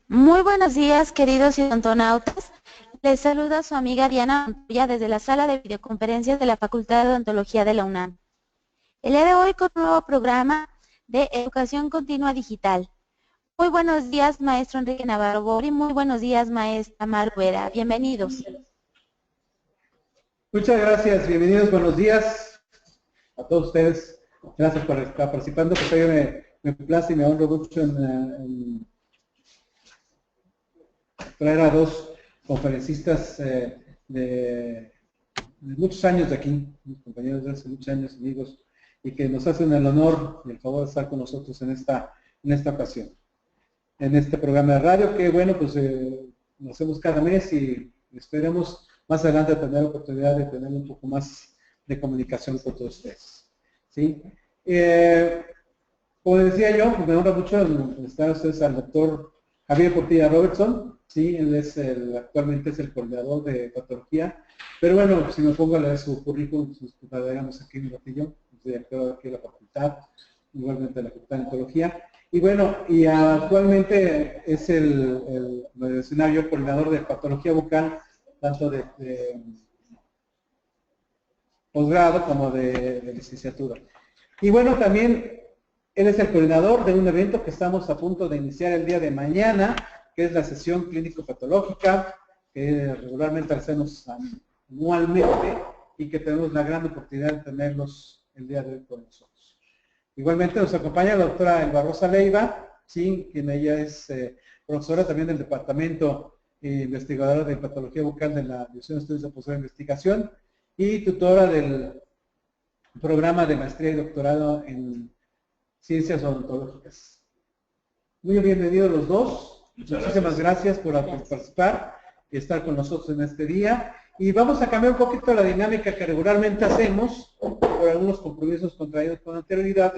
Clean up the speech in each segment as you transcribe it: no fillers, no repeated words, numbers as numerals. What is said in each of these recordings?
Muy buenos días, queridos odontonautas. Les saluda su amiga Diana Montoya desde la sala de videoconferencias de la Facultad de Odontología de la UNAM. El día de hoy con un nuevo programa de Educación Continua Digital. Muy buenos días, maestro Enrique Navarro Bori. Muy buenos días, maestra Mar Vera. Bienvenidos. Muchas gracias, bienvenidos, buenos días a todos ustedes. Gracias por estar participando, pues hoy me place y me honro mucho en traer a dos conferencistas de muchos años de aquí, mis compañeros de hace muchos años, amigos, y que nos hacen el honor y el favor de estar con nosotros en esta ocasión, en este programa de radio que, bueno, pues lo hacemos cada mes y esperemos más adelante tener la oportunidad de tener un poco más de comunicación con todos ustedes. ¿Sí? Como decía yo, me honra mucho estar ustedes al doctor Javier Portilla Robertson. Sí, él es actualmente es el coordinador de patología, pero bueno, si me pongo a leer su currículum, digamos aquí un ratillo, director aquí de la facultad, igualmente de la facultad de odontología. Y bueno, y actualmente es me mencionaba yo, coordinador de patología bucal, tanto de posgrado como de licenciatura. Y bueno, también él es el coordinador de un evento que estamos a punto de iniciar el día de mañana, que es la sesión clínico-patológica, que regularmente hacemos anualmente y que tenemos la gran oportunidad de tenerlos el día de hoy con nosotros. Igualmente nos acompaña la doctora Elba Rosa Leiva, ¿sí? Quien ella es profesora también del Departamento Investigadora de Patología Bucal de la División de Estudios de Posgrado de Investigación y tutora del programa de maestría y doctorado en Ciencias Odontológicas. Muy bienvenidos los dos. Muchísimas gracias por participar y estar con nosotros en este día. Y vamos a cambiar un poquito la dinámica que regularmente hacemos por algunos compromisos contraídos con anterioridad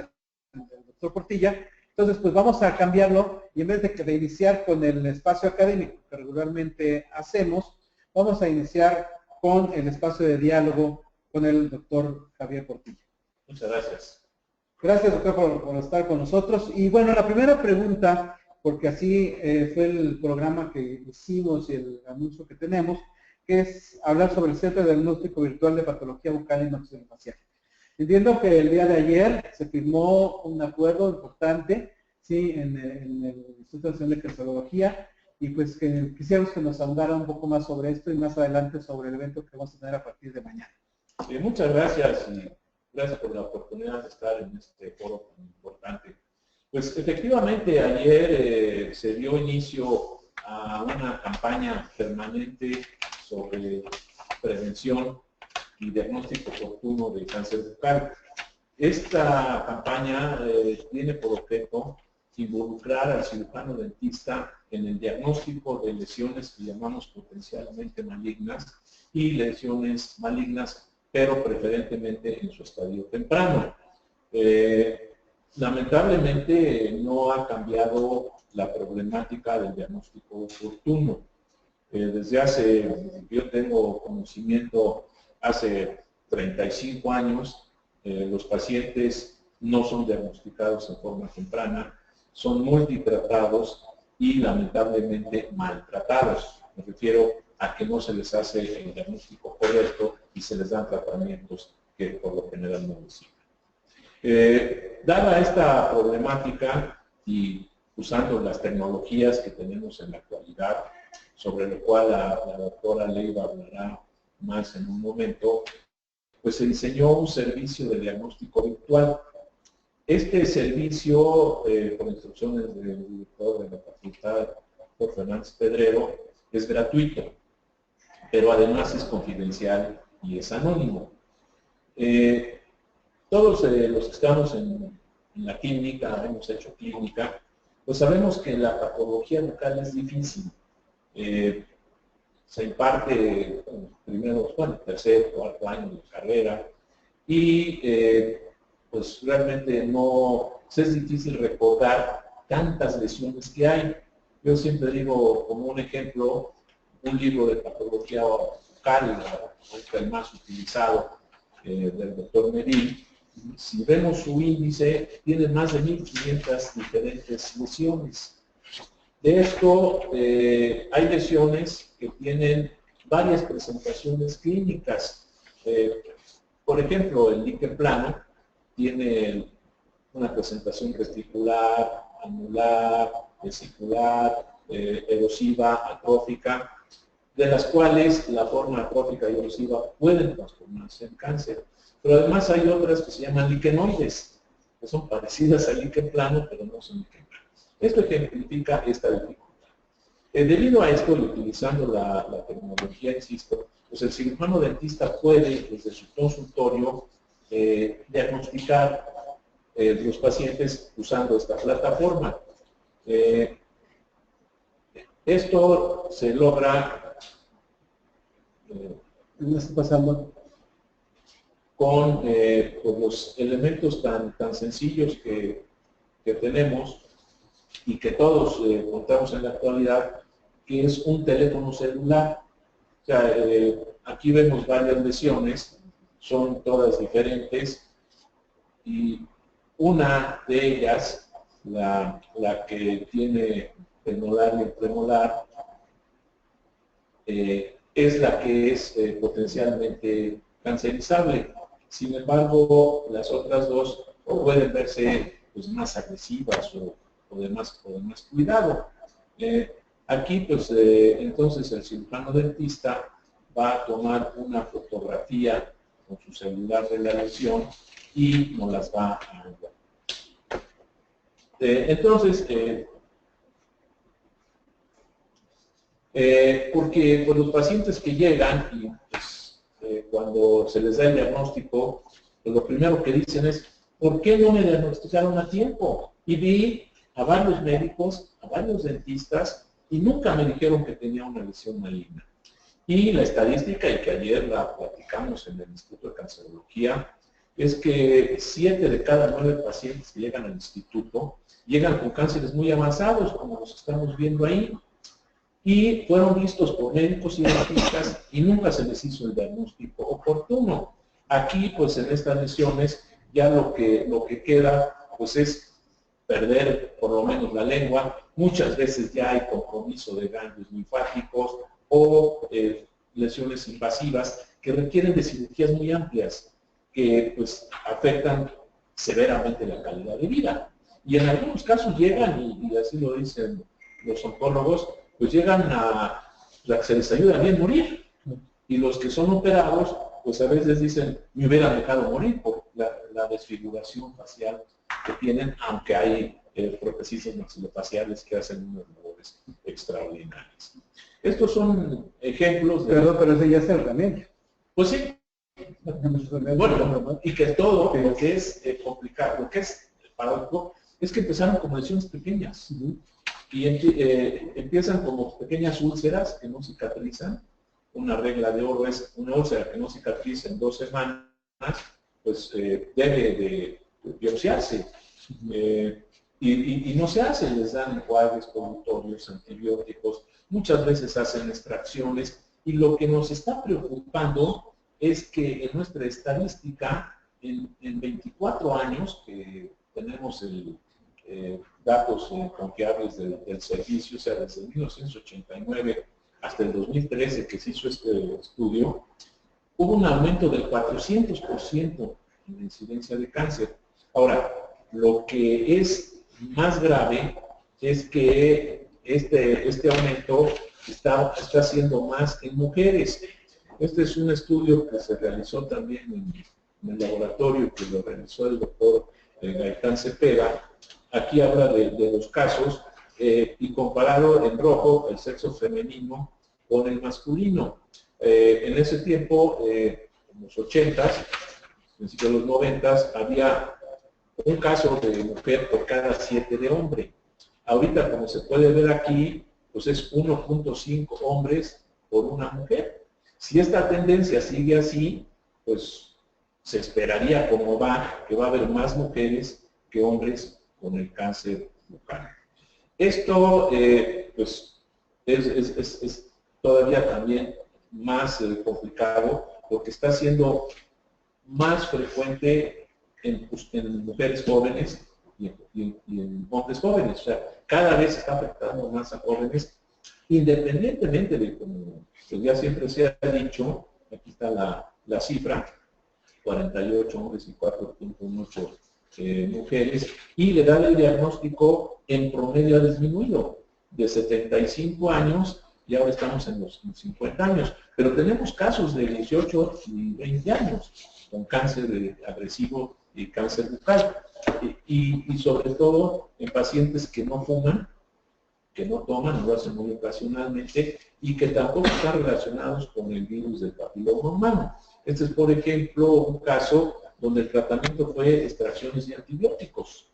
del doctor Portilla. Entonces, pues vamos a cambiarlo y en vez de iniciar con el espacio académico que regularmente hacemos, vamos a iniciar con el espacio de diálogo con el doctor Javier Portilla. Muchas gracias. Gracias, doctor, por estar con nosotros. Y bueno, la primera pregunta, porque así fue el programa que hicimos y el anuncio que tenemos, que es hablar sobre el Centro de Diagnóstico Virtual de Patología Bucal y Maxilofacial. Entiendo que el día de ayer se firmó un acuerdo importante, sí, en el Instituto Nacional de Cardiología, y pues que quisiéramos que nos ahondara un poco más sobre esto y más adelante sobre el evento que vamos a tener a partir de mañana. Sí, muchas gracias y gracias por la oportunidad de estar en este foro tan importante. Pues efectivamente ayer se dio inicio a una campaña permanente sobre prevención y diagnóstico oportuno de cáncer bucal. Esta campaña tiene por objeto involucrar al cirujano dentista en el diagnóstico de lesiones que llamamos potencialmente malignas y lesiones malignas, pero preferentemente en su estadio temprano. Lamentablemente no ha cambiado la problemática del diagnóstico oportuno. Desde yo tengo conocimiento, hace 35 años, los pacientes no son diagnosticados en forma temprana, son multitratados y lamentablemente maltratados. Me refiero a que no se les hace el diagnóstico correcto y se les dan tratamientos que por lo general no necesitan. Dada esta problemática y usando las tecnologías que tenemos en la actualidad, sobre lo cual la doctora Leiva hablará más en un momento, pues se diseñó un servicio de diagnóstico virtual. Este servicio, con instrucciones del director de la facultad, doctor Fernández Pedrero, es gratuito, pero además es confidencial y es anónimo. Todos los que estamos en la clínica, hemos hecho clínica, pues sabemos que la patología bucal es difícil. Se imparte primero, bueno, tercer, cuarto año de carrera y pues realmente no, es difícil recordar tantas lesiones que hay. Yo siempre digo como un ejemplo, un libro de patología bucal, el más utilizado del doctor Medil. Si vemos su índice, tiene más de 1500 diferentes lesiones. De esto, hay lesiones que tienen varias presentaciones clínicas. Por ejemplo, el líquen plano tiene una presentación testicular, anular, vesicular, erosiva, atrófica, de las cuales la forma atrófica y erosiva pueden transformarse en cáncer. Pero además hay otras que se llaman liquenoides, que son parecidas al líquen plano, pero no son líquen plano. Esto ejemplifica esta dificultad. Debido a esto, y utilizando la tecnología, insisto, pues el cirujano dentista puede, desde su consultorio, diagnosticar los pacientes usando esta plataforma. Esto se logra con pues los elementos tan sencillos que tenemos y que todos contamos en la actualidad, que es un teléfono celular. O sea, aquí vemos varias lesiones, son todas diferentes, y una de ellas, la que tiene premolar y el premolar, es la que es potencialmente cancerizable. Sin embargo, las otras dos pueden verse pues, más agresivas o de más cuidado. Aquí, pues, entonces el cirujano dentista va a tomar una fotografía con su celular de la lesión y nos las va a enviar. Entonces, porque pues, los pacientes que llegan y pues, cuando se les da el diagnóstico, pues, lo primero que dicen es, ¿por qué no me diagnosticaron a tiempo? Y vi a varios médicos, a varios dentistas, y nunca me dijeron que tenía una lesión maligna. Y la estadística, y que ayer la platicamos en el Instituto de Cancerología, es que 7 de cada 9 pacientes que llegan al instituto llegan con cánceres muy avanzados, como los estamos viendo ahí, y fueron vistos por médicos y dentistas y nunca se les hizo el diagnóstico oportuno. Aquí, pues en estas lesiones, ya lo que queda, pues es perder por lo menos la lengua. Muchas veces ya hay compromiso de ganglios linfáticos o lesiones invasivas que requieren de cirugías muy amplias, que pues afectan severamente la calidad de vida. Y en algunos casos llegan, y así lo dicen los oncólogos, pues llegan a que se les ayuda a bien morir. Y los que son operados, pues a veces dicen, me hubieran dejado morir por la desfiguración facial que tienen, aunque hay prótesis maxilofaciales que hacen unas labores extraordinarias. Estos son ejemplos de... Perdón, pero ese ya es el tratamiento. Pues sí. Bueno, y que todo lo que es complicado, lo que es paradójico, es que empezaron como lesiones pequeñas. Y empiezan como pequeñas úlceras que no cicatrizan. Una regla de oro es una úlcera que no cicatriza en 2 semanas, pues debe de biopsiarse. Y no se hace, les dan enjuagues, colutorios, antibióticos, muchas veces hacen extracciones, y lo que nos está preocupando es que en nuestra estadística, en 24 años que tenemos datos confiables del servicio, o sea, desde 1989 hasta el 2013 que se hizo este estudio, hubo un aumento del 400% en la incidencia de cáncer. Ahora, lo que es más grave es que este aumento está siendo más en mujeres. Este es un estudio que se realizó también en el laboratorio que lo realizó el doctor Gaitán Cepeda. Aquí habla de los casos y comparado en rojo el sexo femenino con el masculino. En ese tiempo, en los 80s, principios de los 90s, había un caso de mujer por cada 7 de hombre. Ahorita, como se puede ver aquí, pues es 1.5 hombres por una mujer. Si esta tendencia sigue así, pues se esperaría como va, que va a haber más mujeres que hombres con el cáncer bucal. Esto, pues, es todavía también más complicado porque está siendo más frecuente en mujeres jóvenes y en hombres jóvenes. O sea, cada vez está afectando más a jóvenes, independientemente de, como ya siempre se ha dicho, aquí está la cifra, 48 hombres y 4.8 mujeres, y la edad del diagnóstico en promedio ha disminuido de 75 años y ahora estamos en los 50 años. Pero tenemos casos de 18 y 20 años con cáncer agresivo y cáncer bucal. Y sobre todo en pacientes que no fuman, que no toman, lo hacen muy ocasionalmente y que tampoco están relacionados con el virus del papiloma humano. Este es, por ejemplo, un caso donde el tratamiento fue extracciones de antibióticos.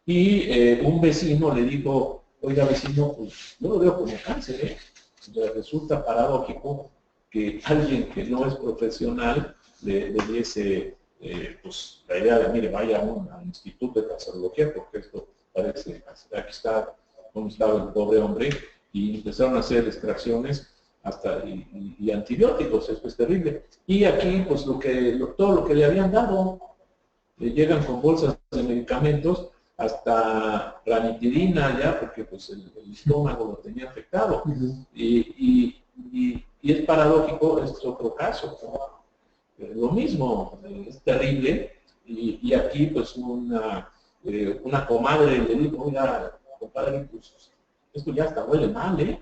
Y un vecino le dijo, oiga vecino, pues yo lo veo como cáncer, ¿eh? Resulta paradójico que alguien que no es profesional le diese pues, la idea de, mire, vaya a un instituto de cancerología, porque esto parece, aquí está como estaba el pobre hombre, y empezaron a hacer extracciones hasta y antibióticos, esto es terrible. Y aquí, pues todo lo que le habían dado, le llegan con bolsas de medicamentos, hasta ranitidina ya, porque pues el estómago lo tenía afectado. Y es paradójico, este es otro caso, ¿no? Lo mismo, es terrible, y aquí pues una comadre le dijo, oiga, compadre, pues esto ya hasta huele mal, ¿eh?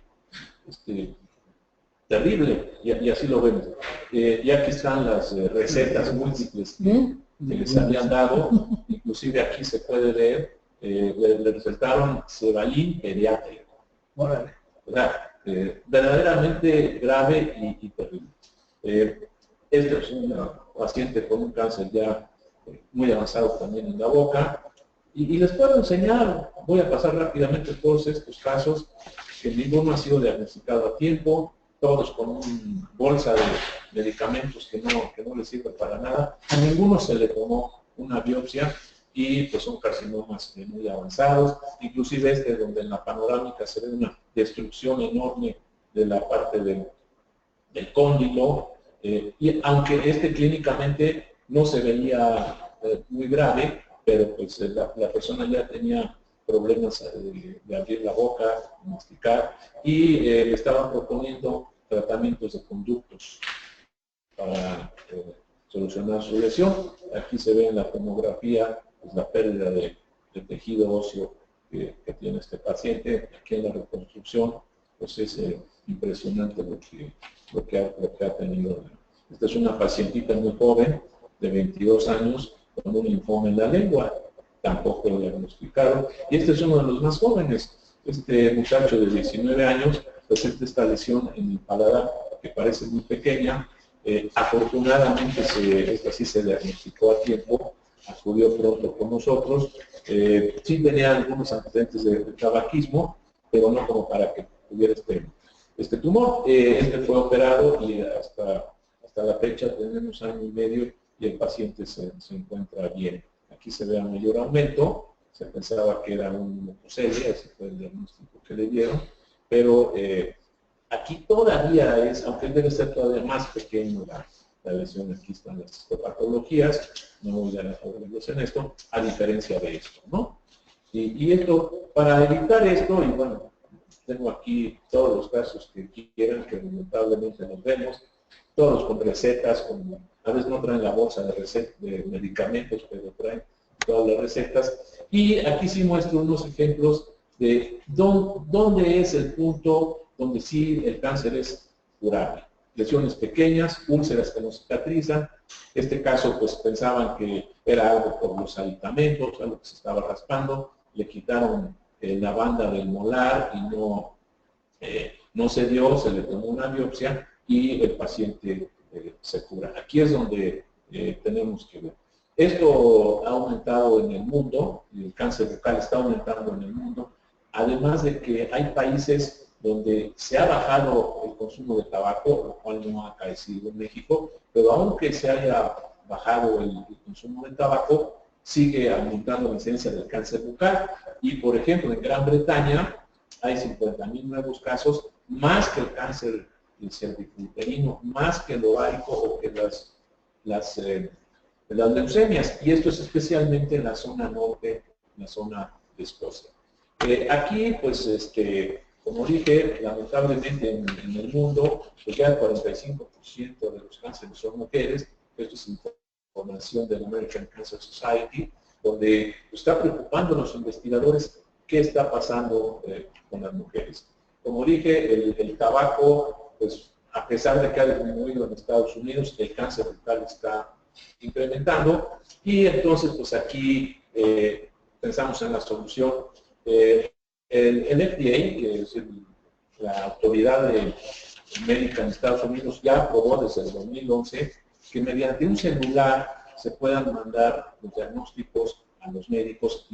Terrible, y así lo vemos. Y aquí están las recetas múltiples que les habían dado, inclusive aquí se puede ver, le recetaron Cebalin pediátrico. O sea, verdaderamente grave y terrible. Este es un paciente con un cáncer ya muy avanzado también en la boca, y les puedo enseñar, voy a pasar rápidamente todos estos casos, que ninguno ha sido diagnosticado a tiempo, todos con una bolsa de medicamentos que no les sirve para nada. A ninguno se le tomó una biopsia y pues son carcinomas muy avanzados, inclusive donde en la panorámica se ve una destrucción enorme de la parte del cóndilo, y aunque clínicamente no se veía muy grave, pero pues la persona ya tenía problemas de abrir la boca, masticar, y le estaban proponiendo tratamientos de conductos para solucionar su lesión. Aquí se ve en la tomografía pues, la pérdida de tejido óseo que tiene este paciente. Aquí en la reconstrucción pues es impresionante lo que ha tenido. Esta es una pacientita muy joven, de 22 años, con un linfoma en la lengua, tampoco lo diagnosticaron. Y este es uno de los más jóvenes, este muchacho de 19 años, presenta esta lesión en el paladar que parece muy pequeña. Afortunadamente, esta sí se diagnosticó a tiempo, acudió pronto con nosotros. Sí tenía algunos antecedentes de tabaquismo, pero no como para que tuviera este tumor. Este fue operado y hasta la fecha tenemos año y medio y el paciente se encuentra bien. Aquí se ve un mayor aumento, se pensaba que era un mucocelia, ese fue el diagnóstico que le dieron, pero aquí todavía es, aunque debe ser todavía más pequeño la lesión, aquí están las histopatologías, no voy a verlos en esto, a diferencia de esto, ¿no? Y esto, para evitar esto, y bueno, tengo aquí todos los casos que quieran, que lamentablemente nos vemos, todos con recetas, a veces no traen la bolsa de medicamentos, pero traen todas las recetas. Y aquí sí muestro unos ejemplos de dónde es el punto donde sí el cáncer es curable. Lesiones pequeñas, úlceras que no cicatrizan. Este caso, pues pensaban que era algo por los aditamentos, algo que se estaba raspando. Le quitaron la banda del molar y no se dio, se le tomó una biopsia y el paciente se cura. Aquí es donde tenemos que ver. Esto ha aumentado en el mundo, y el cáncer bucal está aumentando en el mundo, además de que hay países donde se ha bajado el consumo de tabaco, lo cual no ha acaecido en México, pero aunque se haya bajado el consumo de tabaco, sigue aumentando la incidencia del cáncer bucal. Y por ejemplo, en Gran Bretaña hay 50.000 nuevos casos, más que el cáncer cervicuterino, más que el ovárico o que las leucemias. Y esto es especialmente en la zona norte la zona de Escocia. Aquí, pues, como dije, lamentablemente en el mundo, pues ya el 45% de los cánceres son mujeres. Esto es información del American Cancer Society, donde está preocupando a los investigadores qué está pasando con las mujeres. Como dije, el tabaco, pues a pesar de que ha disminuido en Estados Unidos, el cáncer rectal está incrementando, y entonces pues aquí pensamos en la solución. El FDA, que es la autoridad médica en Estados Unidos, ya aprobó desde el 2011 que mediante un celular se puedan mandar los diagnósticos a los médicos.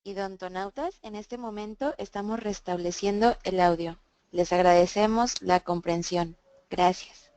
Y dontonautas, en este momento estamos restableciendo el audio. Les agradecemos la comprensión. Gracias.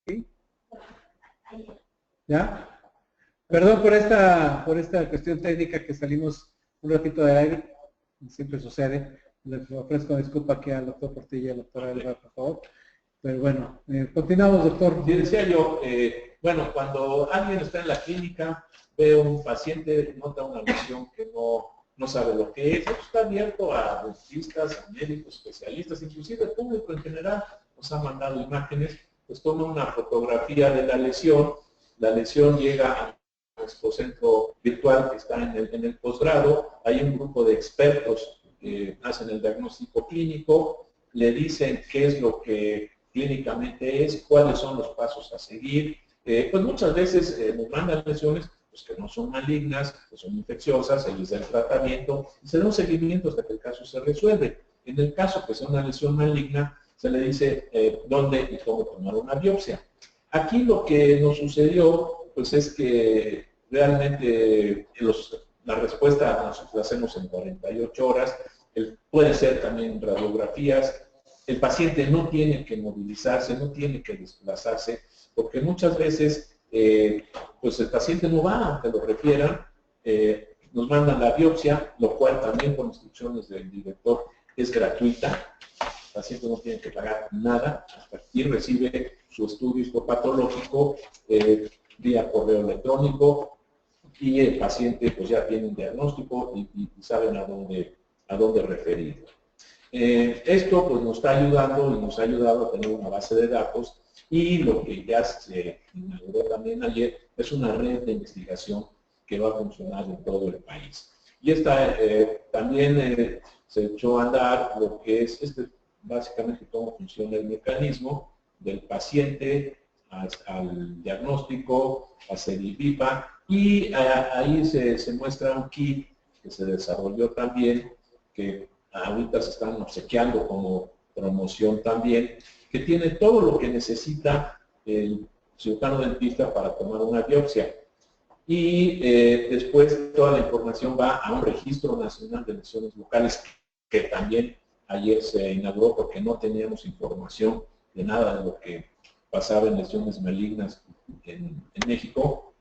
¿Sí? ¿Ya? Perdón por esta cuestión técnica que salimos un ratito de aire, siempre sucede. Le ofrezco disculpa aquí al doctor Portilla y al doctor Alba, por favor. Pero bueno, continuamos, doctor. Sí, decía yo, bueno, cuando alguien está en la clínica, ve a un paciente, nota una lesión que no sabe lo que es, esto está abierto a dentistas, a médicos, especialistas, inclusive el público en general nos ha mandado imágenes, pues toma una fotografía de la lesión llega a nuestro centro virtual que está en el posgrado, hay un grupo de expertos que hacen el diagnóstico clínico, le dicen qué es lo que clínicamente es, cuáles son los pasos a seguir. Pues muchas veces nos mandan lesiones pues, que no son malignas, que son infecciosas, se les da el tratamiento y se da un seguimiento hasta que el caso se resuelve. En el caso que sea una lesión maligna, se le dice dónde y cómo tomar una biopsia. Aquí lo que nos sucedió pues es que realmente la respuesta nosotros la hacemos en 48 horas, puede ser también radiografías. El paciente no tiene que movilizarse, no tiene que desplazarse, porque muchas veces pues el paciente no va, aunque lo refieran, nos mandan la biopsia, lo cual también con instrucciones del director es gratuita. El paciente no tiene que pagar nada y recibe su estudio histopatológico vía correo electrónico y el paciente pues ya tiene un diagnóstico y saben a dónde referirlo. Esto pues nos está ayudando y nos ha ayudado a tener una base de datos y lo que ya se inauguró también ayer es una red de investigación que va a funcionar en todo el país. Y esta también se echó a andar lo que es básicamente cómo funciona el mecanismo del paciente al diagnóstico, a CEDIVIPA, y ahí se muestra un kit que se desarrolló también, que ahorita se están obsequiando como promoción también, que tiene todo lo que necesita el cirujano dentista para tomar una biopsia. Y después toda la información va a un registro nacional de lesiones bucales, que también ayer se inauguró porque no teníamos información de nada de lo que pasaba en lesiones malignas en México,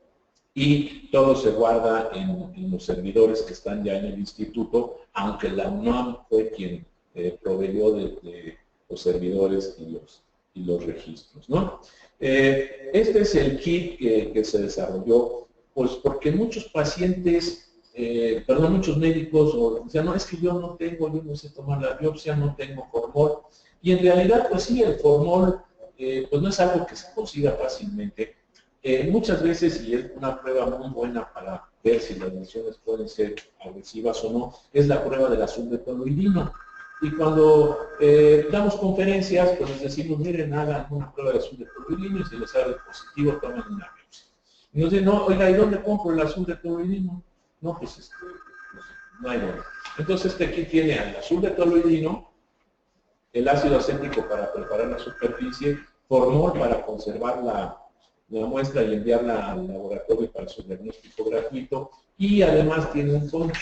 y todo se guarda en los servidores que están ya en el instituto, aunque la UNAM fue quien proveyó de los servidores y los registros, ¿no? Este es el kit que se desarrolló, pues porque muchos pacientes, muchos médicos decían, no, es que yo no sé tomar la biopsia, no tengo formol, y en realidad, pues sí, el formol, pues no es algo que se consiga fácilmente. Muchas veces, y es una prueba muy buena para ver si las lesiones pueden ser agresivas o no, es la prueba del azul de toluidino. Y cuando damos conferencias, pues les decimos, miren, hagan una prueba de azul de toluidino, y si les sale positivo, tomen una biopsia. Y nos dicen, no, oiga, ¿y dónde compro el azul de toluidino? No, pues no hay dónde. Entonces este aquí tiene el azul de toluidino, el ácido acético para preparar la superficie, formol para conservar la muestra y enviarla al laboratorio para su diagnóstico gratuito, y además tiene un punch,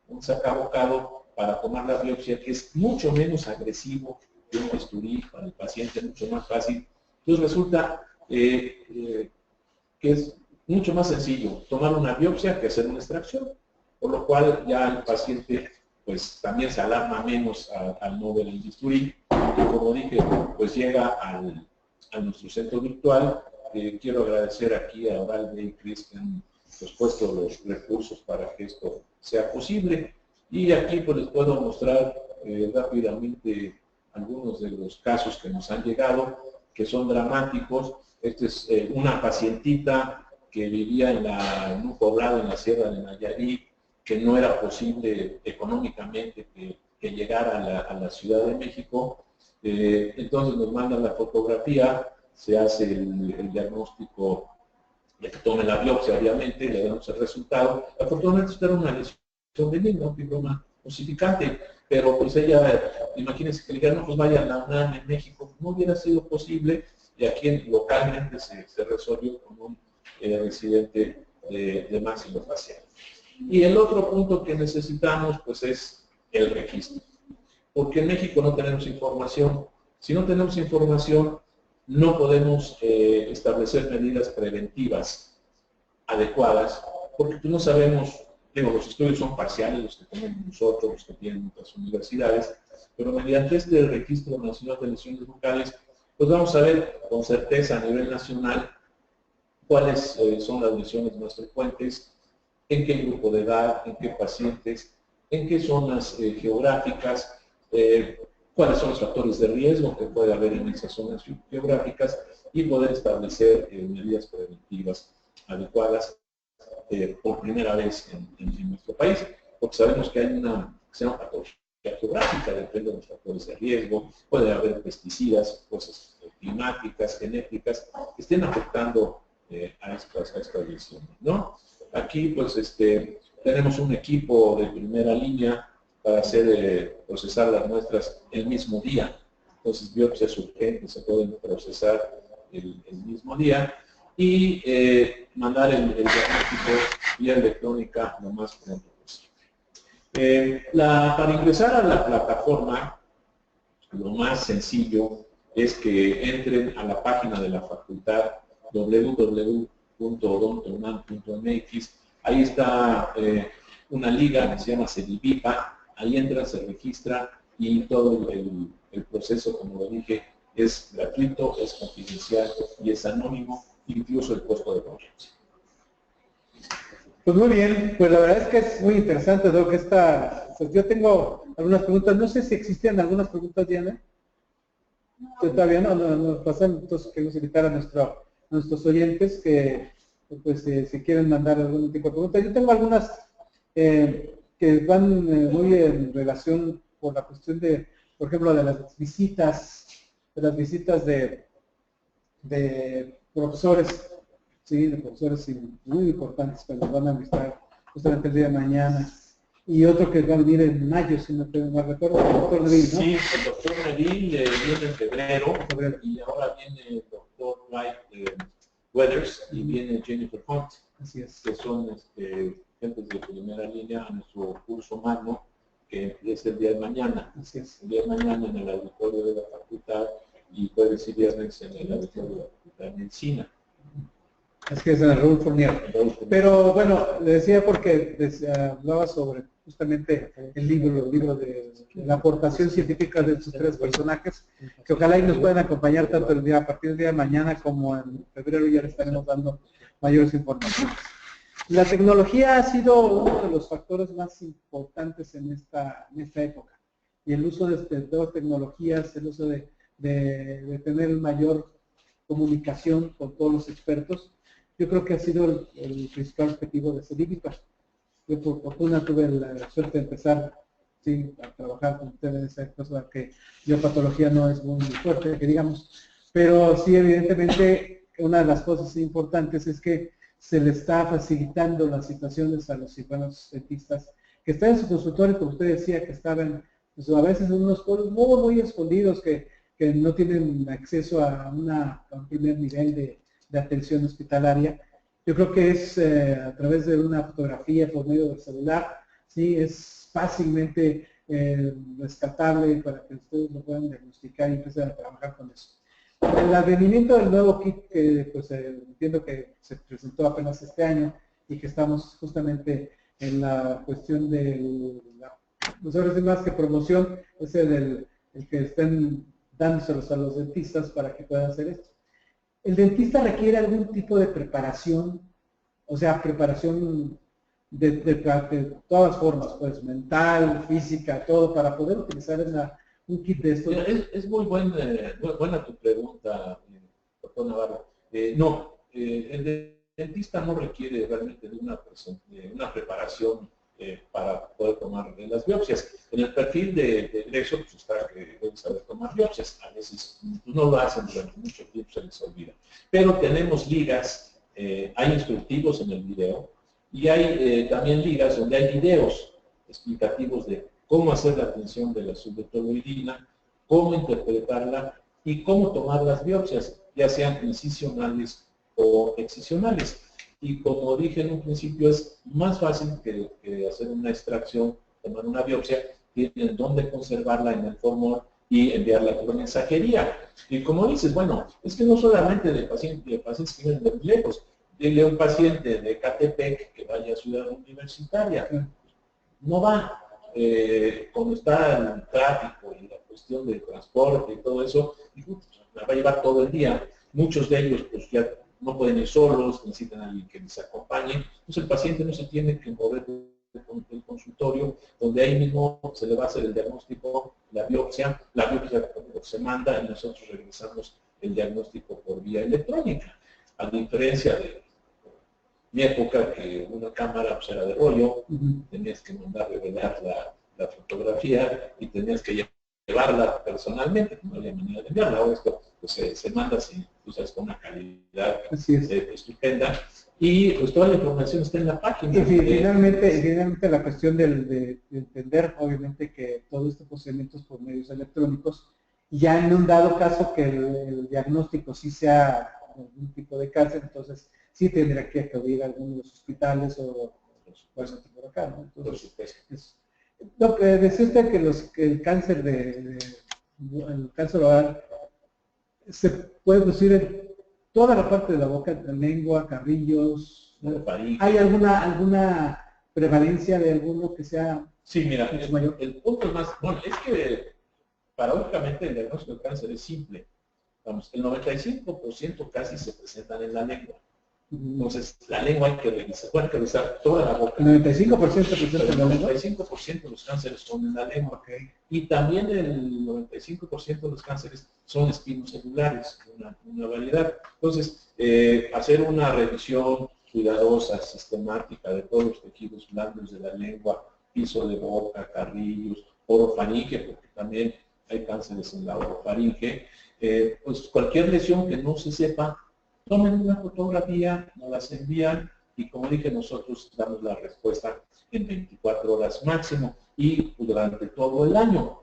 un sacabocado para tomar la biopsia, que es mucho menos agresivo que un bisturí para el paciente, mucho más fácil. Entonces resulta que es mucho más sencillo tomar una biopsia que hacer una extracción, por lo cual ya el paciente pues también se alarma menos al no ver el bisturí, y como dije, pues llega a nuestro centro virtual. Quiero agradecer aquí a Oralde y Cris que han puesto los recursos para que esto sea posible. Y aquí pues les puedo mostrar rápidamente algunos de los casos que nos han llegado, que son dramáticos. Este es una pacientita que vivía en un poblado en la Sierra de Nayarit, que no era posible económicamente que llegara a la Ciudad de México. Entonces nos mandan la fotografía, se hace el diagnóstico, le tomen la biopsia, obviamente, le damos el resultado. Afortunadamente, esto era una lesión benigna, un fibroma osificante, pero pues ella, imagínense que le dijeron, no, pues vaya a la UNAM en México, no hubiera sido posible, y aquí localmente se resolvió con un residente de maxilofacial. Y el otro punto que necesitamos, pues, es el registro, porque en México no tenemos información. Si no tenemos información, no podemos establecer medidas preventivas adecuadas, porque no sabemos, los estudios son parciales, los que tenemos nosotros, los que tienen otras universidades, pero mediante este Registro Nacional de Lesiones Bucales, pues vamos a ver con certeza a nivel nacional cuáles son las lesiones más frecuentes, en qué grupo de edad, en qué pacientes, en qué zonas geográficas, cuáles son los factores de riesgo que puede haber en esas zonas geográficas, y poder establecer medidas preventivas adecuadas por primera vez en nuestro país, porque sabemos que hay una patología geográfica, depende de los factores de riesgo, puede haber pesticidas, cosas climáticas, genéticas, que estén afectando a estas lesiones, ¿no? Aquí, pues, tenemos un equipo de primera línea para procesar las muestras el mismo día. Entonces, biopsias urgentes se pueden procesar el mismo día, y mandar el diagnóstico vía electrónica lo más pronto posible. Para ingresar a la plataforma, lo más sencillo es que entren a la página de la facultad www.odontounam.mx. Ahí está una liga que se llama CEDIVIPA. Ahí entra, se registra, y todo el proceso, como lo dije, es gratuito, es confidencial y es anónimo, incluso el costo de biopsia. Pues muy bien, pues la verdad es que es muy interesante, Doc, pues yo tengo algunas preguntas, no sé si existen algunas preguntas, Diana. Todavía no nos pasan, entonces queremos invitar a nuestros oyentes que, pues, si quieren mandar algún tipo de preguntas. Yo tengo algunas que van muy en relación con la cuestión de, por ejemplo, de las visitas profesores, sí, de profesores muy importantes que nos van a visitar justamente el día de mañana. Y otro que va a venir en mayo, si no tengo mal recuerdo, el doctor Neville, ¿no? Sí, el doctor Neville viene en febrero, y ahora viene el doctor White Weathers y viene Jennifer Hunt, Así es. que son gentes de primera línea a nuestro curso magno, que es el día de mañana. Así es. El día de mañana en el auditorio de la facultad y jueves y viernes en el auditorio de la facultad de medicina. Es que es en el Raúl Fournier. Pero bueno, le decía porque hablaba sobre justamente el libro de la aportación científica de estos tres personajes, que ojalá y nos puedan acompañar tanto a partir del día de mañana como en febrero. Ya les estaremos dando mayores informaciones. La tecnología ha sido uno de los factores más importantes en esta época. Y el uso de nuevas tecnologías, el uso de tener mayor comunicación con todos los expertos, yo creo que ha sido el principal objetivo de Cedívica. Yo por fortuna tuve la suerte de empezar, sí, a trabajar con ustedes, esa cosa que biopatología no es muy fuerte, que digamos, pero sí, evidentemente, una de las cosas importantes es que se le está facilitando las situaciones a los cirujanos dentistas que están en su consultorio, como usted decía, que estaban pues, a veces en unos pueblos muy escondidos que no tienen acceso a un primer nivel de atención hospitalaria. Yo creo que es a través de una fotografía por medio del celular, sí, es fácilmente rescatable para que ustedes lo puedan diagnosticar y empezar a trabajar con eso. El advenimiento del nuevo kit, pues entiendo que se presentó apenas este año y que estamos justamente en la cuestión del, no sé más que promoción, es el que estén dándoselos a los dentistas para que puedan hacer esto. El dentista requiere algún tipo de preparación, o sea, preparación de todas formas, pues mental, física, todo, para poder utilizar un kit de estos. Es muy buena tu pregunta, doctor Navarro. No, el dentista no requiere realmente de una preparación para poder tomar las biopsias. En el perfil de egreso pues está que deben saber tomar biopsias. A veces no lo hacen durante mucho tiempo, se les olvida. Pero tenemos ligas, hay instructivos en el video y hay también ligas donde hay videos explicativos de cómo hacer la atención de la subtoloidina, cómo interpretarla y cómo tomar las biopsias, ya sean incisionales o excisionales. Y como dije en un principio, es más fácil que hacer una extracción, tomar una biopsia, tienen dónde conservarla en el formol y enviarla por mensajería. Y como dices, bueno, es que no solamente de pacientes que vienen de lejos, dile a un paciente de Catepec que vaya a Ciudad Universitaria, no va. Cuando está el tráfico y la cuestión del transporte y todo eso, la va a llevar todo el día. Muchos de ellos pues ya no pueden ir solos, necesitan a alguien que les acompañe. Entonces el paciente no se tiene que mover del consultorio, donde ahí mismo se le va a hacer el diagnóstico, la biopsia se manda y nosotros regresamos el diagnóstico por vía electrónica. A diferencia de mi época, que una cámara pues, era de rollo, tenías que mandar revelar la fotografía y tenías que llevarla personalmente, no había manera de enviarla. Ahora esto pues, se manda así, tú sabes, con una calidad estupenda y pues toda la información está en la página. Y finalmente la cuestión de entender, obviamente, que todo este procedimiento es por medios electrónicos, ya en un dado caso que el diagnóstico sí sea algún tipo de cáncer, entonces sí tendrá que acudir a algunos de los hospitales o por acá, ¿no? Entonces, lo que decía usted que el cáncer el cáncer oral se puede producir en toda la parte de la boca, la lengua, carrillos. ¿Hay alguna prevalencia de alguno que sea sí, mira, el punto más, bueno, es que paradójicamente el diagnóstico de cáncer es simple. Vamos, el 95% casi se presentan en la lengua. Entonces, la lengua hay que revisar toda la boca. ¿El 95% se presenta en la lengua? El 95% de los cánceres son en la lengua. Okay. Y también el 95% de los cánceres son espinocelulares, una variedad. Entonces, hacer una revisión cuidadosa, sistemática de todos los tejidos blandos de la lengua, piso de boca, carrillos, orofaringe, porque también hay cánceres en la orofaringe, pues cualquier lesión que no se sepa, tomen una fotografía, nos las envían y como dije, nosotros damos la respuesta en 24 horas máximo y durante todo el año.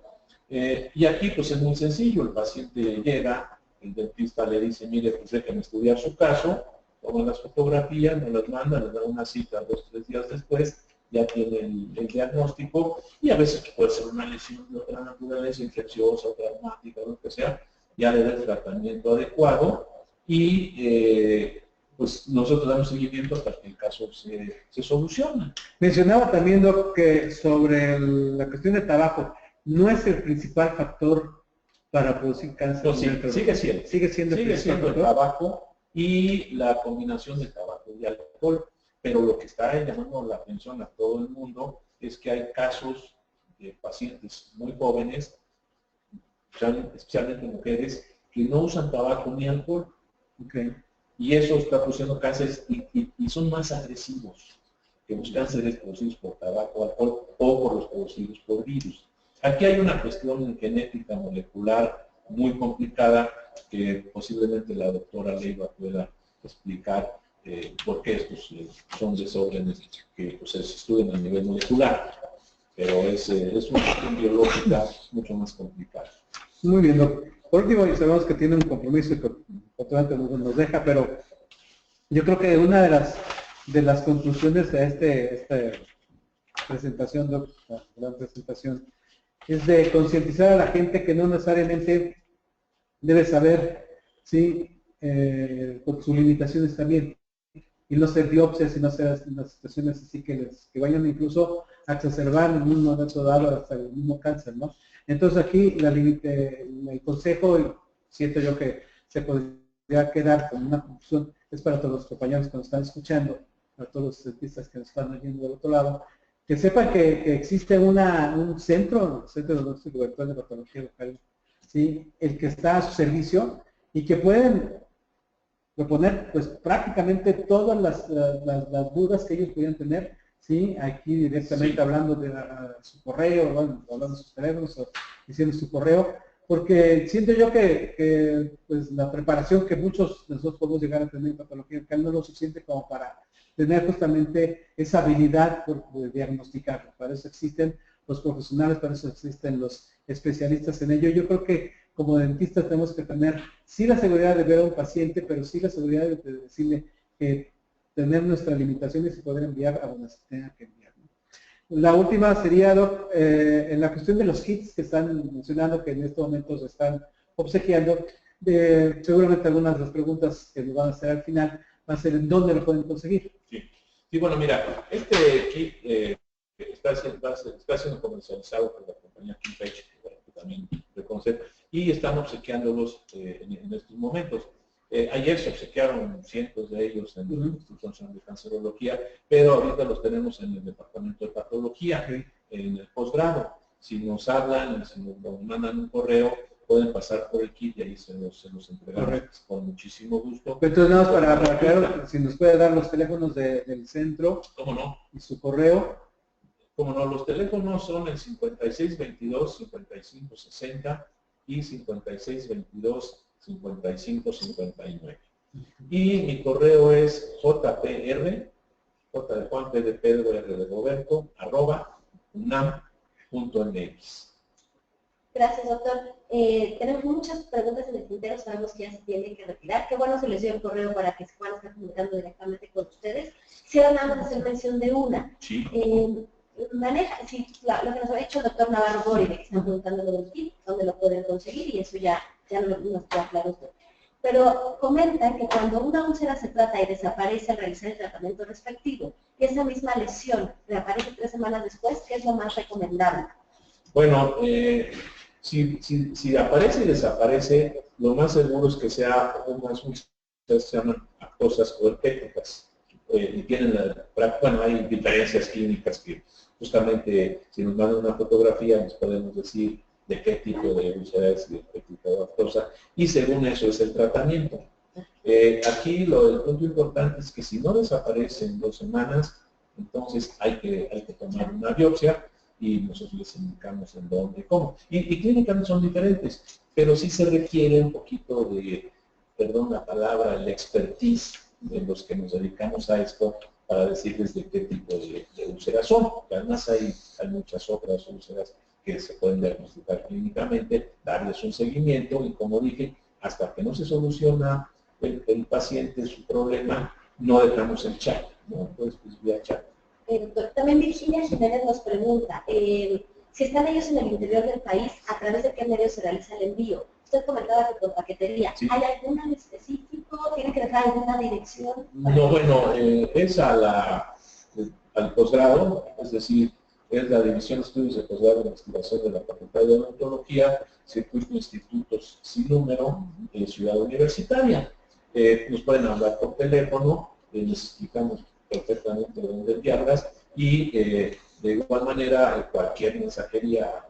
Y aquí pues es muy sencillo, el paciente llega, el dentista le dice, mire, pues déjenme estudiar su caso, toman las fotografías, nos las mandan, les dan una cita 2 o 3 días después, ya tiene el diagnóstico y a veces puede ser una lesión de otra naturaleza, infecciosa, traumática, lo que sea, ya le da el tratamiento adecuado y pues nosotros damos seguimiento hasta que el caso se soluciona. Mencionaba también, Doc, que sobre la cuestión de tabaco, no es el principal factor para producir cáncer. No, sí, sigue siendo el tabaco y la combinación de tabaco y alcohol, pero lo que está llamando la atención a todo el mundo es que hay casos de pacientes muy jóvenes, especialmente mujeres, que no usan tabaco ni alcohol. Okay. Y eso está produciendo cánceres y son más agresivos que los cánceres producidos por tabaco, alcohol o por los producidos por virus. Aquí hay una cuestión genética molecular muy complicada que posiblemente la doctora Leiva pueda explicar por qué estos son desórdenes que pues, se estudian a nivel molecular, pero es una cuestión biológica mucho más complicada. Muy bien, doctor. Por último, y sabemos que tiene un compromiso y que otra nos deja, pero yo creo que una de las conclusiones de esta presentación, doctor, la presentación, es de concientizar a la gente que no necesariamente debe saber, ¿sí? Por sus limitaciones también, y no ser biopsias y no ser las situaciones así que vayan incluso a exacerbar en un momento dado hasta el mismo cáncer, ¿no? Entonces aquí el consejo, siento yo que se podría quedar con una conclusión, es para todos los compañeros que nos están escuchando, para todos los dentistas que nos están oyendo del otro lado, que sepan que existe un centro de laboratorio de patología local, ¿sí? El que está a su servicio y que pueden proponer pues prácticamente todas las dudas que ellos pudieran tener, ¿sí? Aquí directamente sí. Hablando de su correo, bueno, hablando de sus teléfonos o diciendo su correo, porque siento yo que pues la preparación que muchos de nosotros podemos llegar a tener en patología local no es lo suficiente como para tener justamente esa habilidad de diagnosticarlo. Para eso existen los profesionales, para eso existen los especialistas en ello. Yo creo que como dentistas tenemos que tener sí la seguridad de ver a un paciente, pero sí la seguridad de decirle que tener nuestras limitaciones y poder enviar a donde se tenga que enviar, ¿no? La última sería, Doc, en la cuestión de los kits que están mencionando, que en estos momentos están obsequiando, seguramente algunas de las preguntas que nos van a hacer al final va a ser en dónde lo pueden conseguir. Sí, bueno, mira, este kit está siendo comercializado por la compañía Kimpage, que también reconocer, y están obsequiándolos en estos momentos. Ayer se obsequiaron cientos de ellos en el Instituto Nacional de Cancerología, pero ahorita los tenemos en el departamento de patología, en el posgrado. Si nos hablan, si nos mandan un correo, pueden pasar por el kit y ahí se los entregamos con muchísimo gusto. Entonces, nada más para aclarar, si nos puede dar los teléfonos del centro. ¿Cómo no? Y su correo. Como no, los teléfonos son el 5622-5560 y 5622-5559. Y mi correo es jpr, J de Juan, P de Pedro, R de Roberto, @unam.mx. Gracias, doctor. Tenemos muchas preguntas en el tintero, sabemos que ya se tiene que retirar. Qué bueno se les dio el correo para que se puedan estar comunicando directamente con ustedes. Quisiera nada más hacer mención de una. Sí. Lo que nos había dicho el doctor Navarro Bori, que están preguntando lo del kit, dónde lo pueden conseguir, y eso ya nos queda claro. Pero comentan que cuando una úlcera se trata y desaparece al realizar el tratamiento respectivo, y esa misma lesión reaparece 3 semanas después, ¿qué es lo más recomendable? Bueno, si aparece y desaparece, lo más seguro es que sea unas úlceras que se llaman actosas o herpéticas. Y tienen hay diferencias clínicas que justamente si nos mandan una fotografía nos podemos decir de qué tipo de úlcera es, de qué tipo de aftosa, y según eso es el tratamiento. Aquí el punto importante es que si no desaparece en 2 semanas, entonces hay que tomar una biopsia y nosotros les indicamos en dónde y cómo. Y clínicamente son diferentes, pero sí se requiere un poquito de perdón la palabra, el expertise de los que nos dedicamos a esto para decirles de qué tipo de úlceras son. Que además hay muchas otras úlceras que se pueden diagnosticar clínicamente, darles un seguimiento y, como dije, hasta que no se soluciona el paciente su problema, no dejamos el chat, ¿no? Entonces, pues vía chat. También Virginia Jiménez nos pregunta, si están ellos en el interior del país, ¿a través de qué medios se realiza el envío? Usted comentaba que por paquetería. Sí. ¿Hay alguna en específico? ¿Tiene que dejar alguna dirección? No, bueno, es al posgrado, es decir, es la División de Estudios de Posgrado de Investigación de la Facultad de Odontología, Circuito Institutos Sin Número, Ciudad Universitaria. Nos pueden hablar por teléfono, les explicamos perfectamente dónde enviarlas y de igual manera cualquier mensajería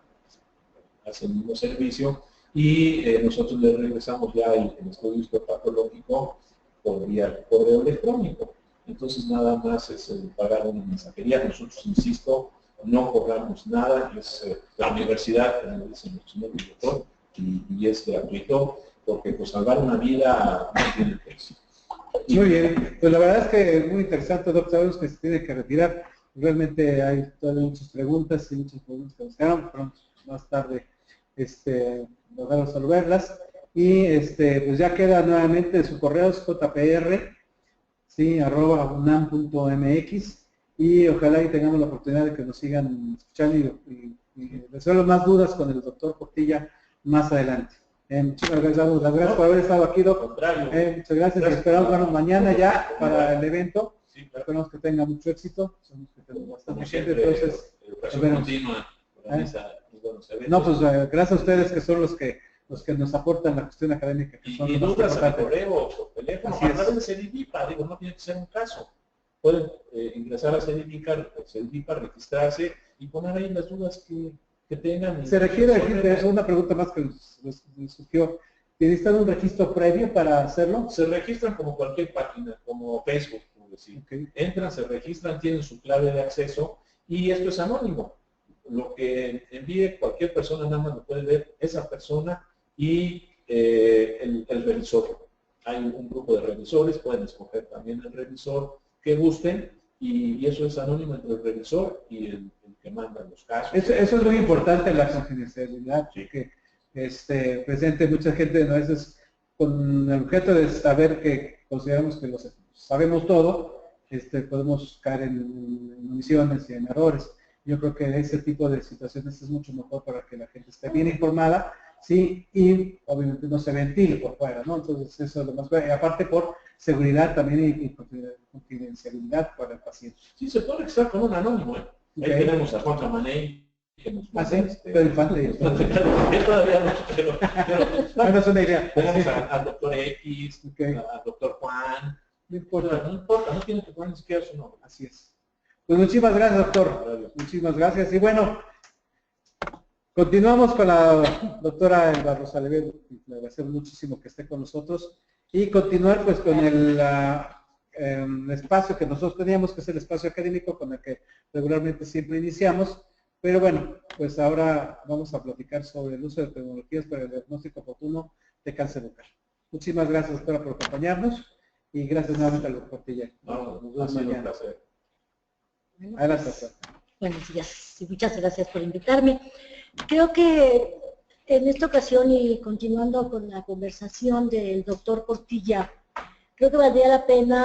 hace el mismo servicio y nosotros le regresamos ya el estudio histopatológico por vía correo electrónico. Entonces nada más es pagar una mensajería. Nosotros, insisto, no cobramos nada, es la universidad, como dice el señor director, y es gratuito, porque pues salvar una vida no tiene precio. Muy bien, pues la verdad es que es muy interesante, doctor. Sabemos que se tiene que retirar. Realmente hay todavía muchas preguntas y muchas preguntas que nos quedaron, pero más tarde logramos resolverlas. Y pues ya queda nuevamente su correo, es jpr, ¿sí? @unam.mx, y ojalá y tengamos la oportunidad de que nos sigan escuchando y resuelvan más dudas con el doctor Portilla más adelante. Muchas gracias, las gracias por haber estado aquí, doctor. Muchas gracias y esperamos vernos mañana ya para el evento. Sí, claro. Esperamos que tenga mucho éxito. Sabemos que tenemos bastante gente, entonces continua. No, pues gracias a ustedes que son los que nos aportan la cuestión académica. Que son y dudas al correo, por teléfono, a través de CEDIVIPA, digo, no tiene que ser un caso. Pueden ingresar a CEDIVIPA, registrarse y poner ahí las dudas que tengan. Se requiere, una pregunta más que nos surgió. ¿Necesitan un registro previo para hacerlo? Se registran como cualquier página, como Facebook, por decir. Okay. Entran, se registran, tienen su clave de acceso y esto es anónimo. Lo que envíe cualquier persona nada más lo puede ver esa persona y el revisor. Hay un grupo de revisores, pueden escoger también el revisor que gusten y eso es anónimo entre el revisor y el que manda los casos. Eso es muy importante, la confidencialidad, sí. Porque presente mucha gente a veces con el objeto de saber que consideramos que lo sabemos todo, podemos caer en omisiones y en errores. Yo creo que ese tipo de situaciones es mucho mejor para que la gente esté bien informada, sí, y obviamente no se ventile por fuera, ¿no? Entonces eso es lo más bueno. Y aparte por seguridad también y confidencialidad para el paciente. Sí, se puede registrar con un anónimo, ¿eh? Okay. Ahí tenemos a Juan Camaney. Sí, pero Infante. Él todavía no, pero bueno, es una idea. Tenemos al doctor X, okay. Al doctor Juan. No importa, no tiene que poner ni siquiera su nombre. Así es. Pues muchísimas gracias, doctor. Muchísimas gracias. Y bueno, continuamos con la doctora Elba Rosa Levedo. Le agradecemos muchísimo que esté con nosotros. Y continuar pues con el espacio que nosotros teníamos, que es el espacio académico con el que regularmente siempre iniciamos. Pero bueno, pues ahora vamos a platicar sobre el uso de tecnologías para el diagnóstico oportuno de cáncer bucal. Muchísimas gracias, doctora, por acompañarnos. Y gracias nuevamente al doctor Portilla. Nos vemos mañana. Buenos días y muchas gracias por invitarme. Creo que en esta ocasión y continuando con la conversación del doctor Portilla, creo que valdría la pena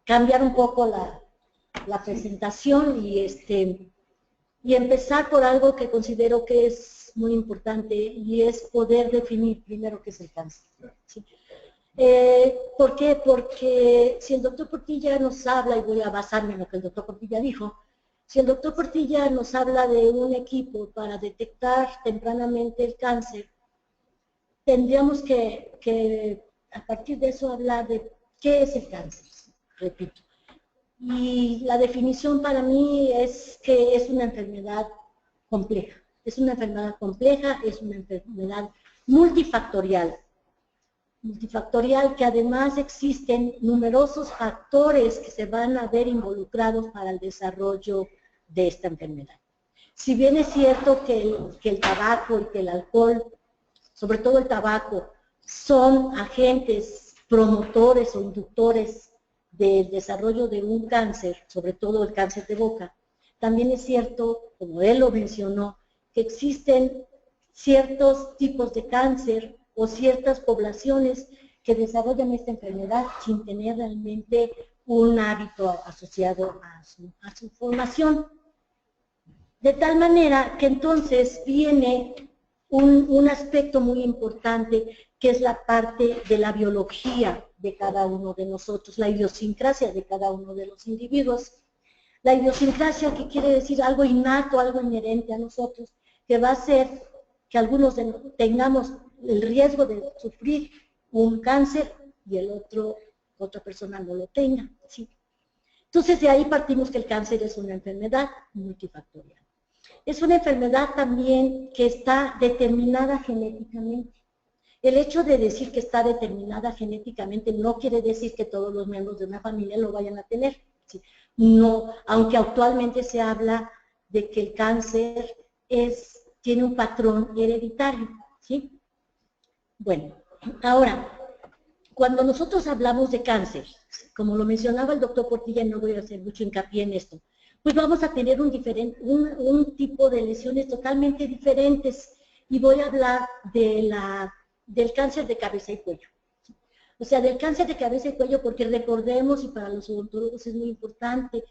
cambiar un poco la presentación y empezar por algo que considero que es muy importante y es poder definir primero qué es el cáncer. ¿Sí? ¿Por qué? Porque si el doctor Portilla nos habla, y voy a basarme en lo que el doctor Portilla dijo, si el doctor Portilla nos habla de un equipo para detectar tempranamente el cáncer, tendríamos que a partir de eso hablar de qué es el cáncer, repito. Y la definición para mí es que es una enfermedad compleja. Es una enfermedad compleja, es una enfermedad multifactorial. Multifactorial que además existen numerosos factores que se van a ver involucrados para el desarrollo de esta enfermedad. Si bien es cierto que el tabaco y que el alcohol, sobre todo el tabaco, son agentes promotores o inductores del desarrollo de un cáncer, sobre todo el cáncer de boca, también es cierto, como él lo mencionó, que existen ciertos tipos de cáncer o ciertas poblaciones que desarrollan esta enfermedad sin tener realmente un hábito asociado a su formación. De tal manera que entonces viene un aspecto muy importante que es la parte de la biología de cada uno de nosotros, la idiosincrasia de cada uno de los individuos. La idiosincrasia, que quiere decir algo innato, algo inherente a nosotros, que va a hacer que algunos tengamos el riesgo de sufrir un cáncer y otra persona no lo tenga. ¿Sí? Entonces de ahí partimos que el cáncer es una enfermedad multifactorial. Es una enfermedad también que está determinada genéticamente. El hecho de decir que está determinada genéticamente no quiere decir que todos los miembros de una familia lo vayan a tener. ¿Sí? No, aunque actualmente se habla de que el cáncer tiene un patrón hereditario. ¿Sí? Bueno, ahora, cuando nosotros hablamos de cáncer, como lo mencionaba el doctor Portilla, no voy a hacer mucho hincapié en esto, pues vamos a tener un tipo de lesiones totalmente diferentes y voy a hablar del cáncer de cabeza y cuello. O sea, del cáncer de cabeza y cuello, porque recordemos, y para los odontólogos es muy importante,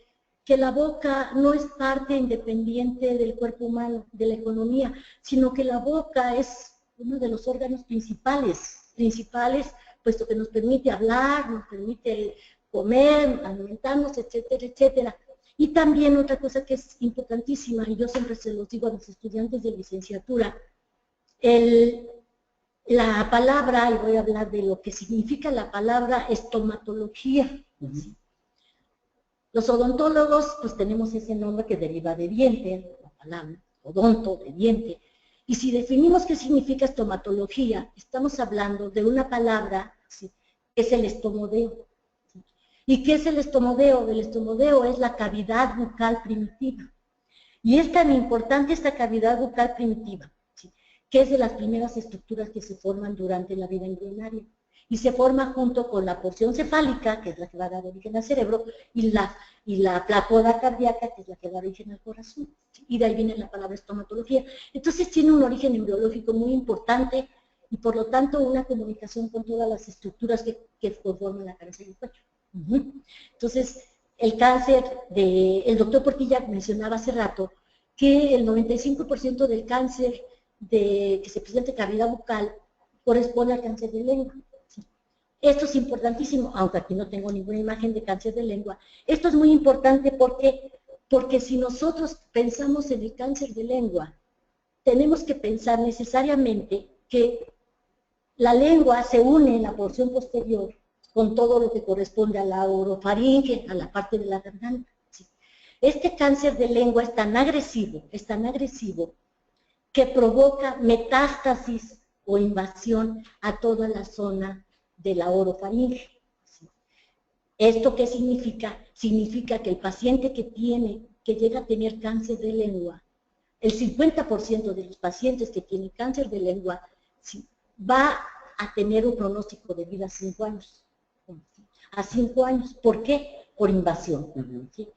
que la boca no es parte independiente del cuerpo humano, de la economía, sino que la boca es uno de los órganos principales, puesto que nos permite hablar, nos permite comer, alimentarnos, etcétera, etcétera. Y también otra cosa que es importantísima, y yo siempre se los digo a los estudiantes de licenciatura, la palabra, y voy a hablar de lo que significa la palabra estomatología. ¿Sí? Los odontólogos, pues tenemos ese nombre que deriva de diente, la palabra odonto, de diente. Y si definimos qué significa estomatología, estamos hablando de una palabra, ¿sí?, que es el estomodeo. ¿Sí? ¿Y qué es el estomodeo? El estomodeo es la cavidad bucal primitiva. Y es tan importante esta cavidad bucal primitiva, ¿sí?, que es de las primeras estructuras que se forman durante la vida embrionaria. Y se forma junto con la porción cefálica, que es la que va a dar origen al cerebro, y la placoda cardíaca, que es la que da origen al corazón. ¿Sí? Y de ahí viene la palabra estomatología. Entonces tiene un origen embriológico muy importante y por lo tanto una comunicación con todas las estructuras que conforman la cabeza y el cuello. Entonces, el cáncer, el doctor Portilla mencionaba hace rato que el 95% del cáncer que se presenta en cavidad bucal corresponde al cáncer de lengua. Esto es importantísimo, aunque aquí no tengo ninguna imagen de cáncer de lengua. Esto es muy importante porque si nosotros pensamos en el cáncer de lengua, tenemos que pensar necesariamente que la lengua se une en la porción posterior con todo lo que corresponde a la orofaringe, a la parte de la garganta. ¿Sí? Este cáncer de lengua es tan agresivo que provoca metástasis o invasión a toda la zona de la orofaringe. ¿Esto qué significa? Significa que el paciente que llega a tener cáncer de lengua, el 50% de los pacientes que tienen cáncer de lengua, ¿sí?, va a tener un pronóstico de vida a 5 años. A 5 años. ¿Por qué? Por invasión. ¿Sí?